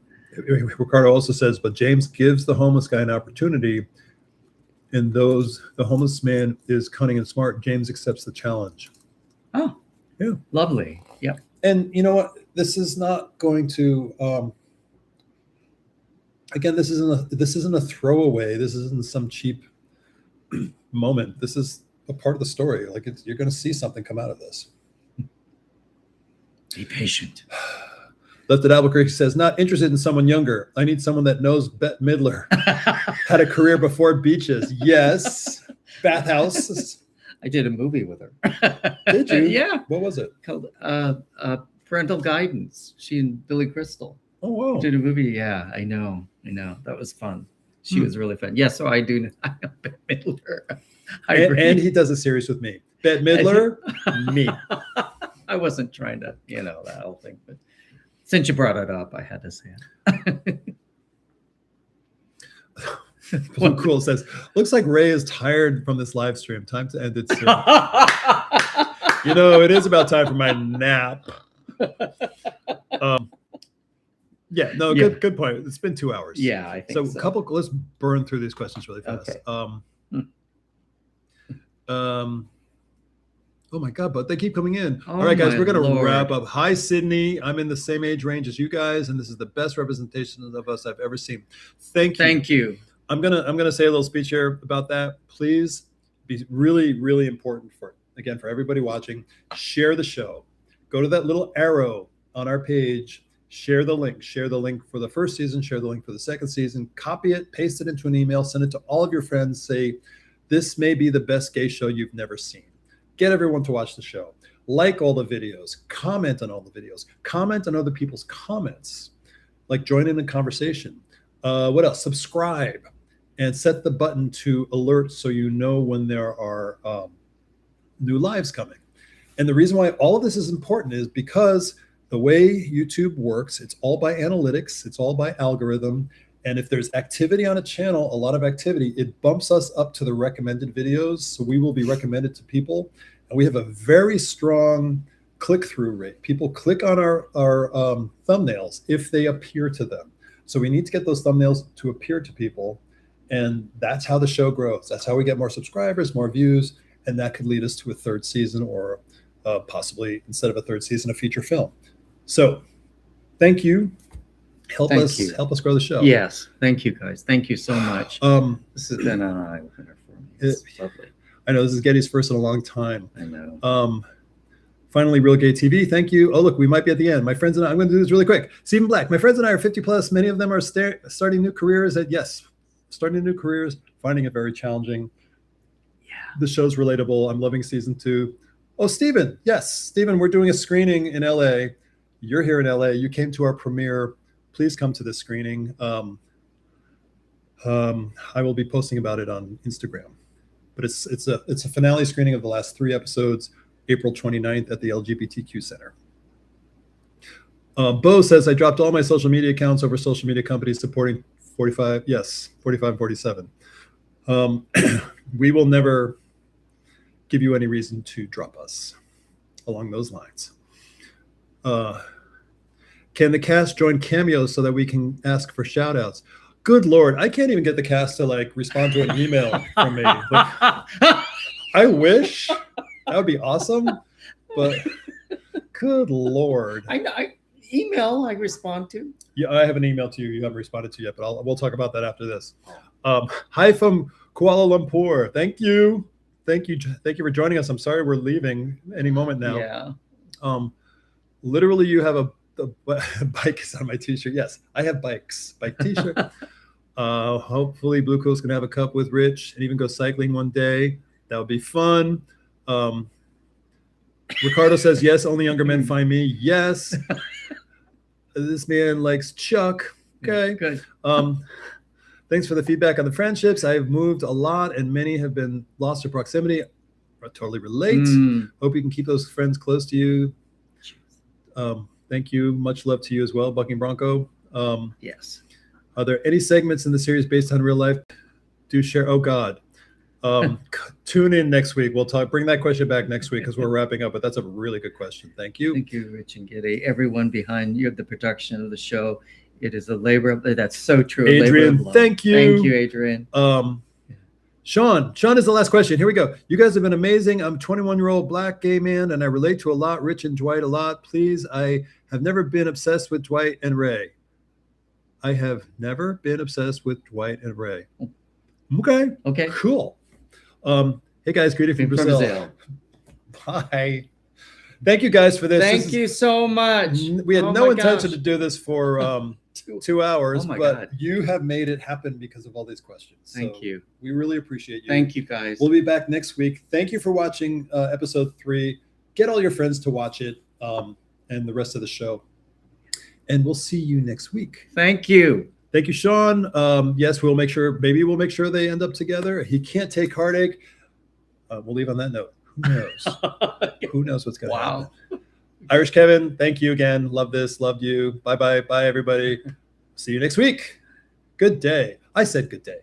Ricardo also says, but James gives the homeless guy an opportunity, and the homeless man is cunning and smart. James accepts the challenge. Oh, yeah. Lovely. Yep. And you know what? This is not going to, again, this isn't a throwaway. This isn't some cheap moment. This is a part of the story. Like you're going to see something come out of this. Be patient. Left at Albuquerque says, not interested in someone younger. I need someone that knows Bette Midler. Had a career before beaches. Yes. Bathhouses. I did a movie with her. Did you? Yeah. What was it? Called Parental Guidance. She and Billy Crystal. Oh, wow. Did a movie. Yeah, I know. That was fun. She was really fun. Yeah, so I know Bette Midler. And he does a series with me. Bette Midler, me. I wasn't trying to, that whole thing, but since you brought it up, I had to say it. Blue Cool says, looks like Ray is tired from this live stream. Time to end it soon. It is about time for my nap. Good point. It's been 2 hours. Yeah, I think so. Let's burn through these questions really fast. Okay. Oh my God, but they keep coming in. Oh, all right, guys, we're going to Lord. wrap up. Hi, Sydney. I'm in the same age range as you guys, and this is the best representation of us I've ever seen. Thank you. I'm gonna say a little speech here about that. Please be really, really important for everybody watching. Share the show. Go to that little arrow on our page. Share the link. Share the link for the first season. Share the link for the second season. Copy it, paste it into an email, send it to all of your friends. Say, this may be the best gay show you've never seen. Get everyone to watch the show. Like all the videos. Comment on all the videos. Comment on other people's comments. Like join in the conversation. What else? Subscribe and set the button to alert so you know when there are new lives coming. And the reason why all of this is important is because the way YouTube works, it's all by analytics. It's all by algorithm. And if there's activity on a channel, a lot of activity, it bumps us up to the recommended videos. So we will be recommended to people. And we have a very strong click-through rate. People click on our thumbnails if they appear to them. So we need to get those thumbnails to appear to people. And that's how the show grows. That's how we get more subscribers, more views. And that could lead us to a third season or possibly, instead of a third season, a feature film. So thank you. Help us grow the show. Yes. Thank you, guys. Thank you so much. This has been an eye-opener for me. It's lovely. I know this is Gedde's first in a long time. I know. Finally, Real Gay TV. Thank you. Oh, look, we might be at the end. My friends and I, I'm going to do this really quick. Stephen Black. My friends and I are 50 plus. Many of them are starting new careers. Starting new careers, finding it very challenging. Yeah. The show's relatable. I'm loving season 2. Oh, Stephen. Yes, Stephen, we're doing a screening in LA. You're here in LA. You came to our premiere. Please come to this screening. I will be posting about it on Instagram. But it's a finale screening of the last 3 episodes, April 29th at the LGBTQ Center. Bo says, I dropped all my social media accounts over social media companies supporting 45 and 47. We will never give you any reason to drop us along those lines. Can the cast join cameos so that we can ask for shout outs? Good Lord, I can't even get the cast to respond to an email from me. I wish. That would be awesome. But good Lord. I email I respond to. Yeah, I have an email to you. You haven't responded to yet, but we'll talk about that after this. Hi from Kuala Lumpur. Thank you for joining us. I'm sorry we're leaving any moment now. Yeah. Literally, you have the bike is on my t-shirt. Yes, I have bike t-shirt. Hopefully Blue Cool's gonna have a cup with Rich and even go cycling one day. That would be fun. Ricardo says, yes, only younger men find me. Yes. This man likes Chuck. Okay. Good. Thanks for the feedback on the friendships. I have moved a lot and many have been lost to proximity. I totally relate. Hope you can keep those friends close to you. Thank you. Much love to you as well, Bucking Bronco. Yes. Are there any segments in the series based on real life? Do share. Oh God. Tune in next week. We'll bring that question back next week because we're wrapping up, but that's a really good question. Thank you. Thank you, Rich and Gedde. Everyone behind you, the production of the show. It is a labor of, that's so true. Adrian, thank you. Thank you, Adrian. Sean is the last question. Here we go. You guys have been amazing. I'm a 21-year-old black gay man and I relate to a lot, Rich and Dwight a lot. Please, I have never been obsessed with Dwight and Ray. I have never been obsessed with Dwight and Ray. Okay. Okay. Cool. Hey guys, greeting from Brazil. Bye. Thank you guys for this. Thank you so much. We had no intention to do this for 2 hours, but God. You have made it happen because of all these questions. Thank you. We really appreciate you. Thank you, guys. We'll be back next week. Thank you for watching episode 3. Get all your friends to watch it and the rest of the show. And we'll see you next week. Thank you. Thank you, Sean. Yes, we'll make sure they end up together. He can't take heartache. We'll leave on that note. Who knows? Who knows what's going to happen? Irish Kevin, thank you again. Love this. Loved you. Bye, everybody. See you next week. Good day. I said good day.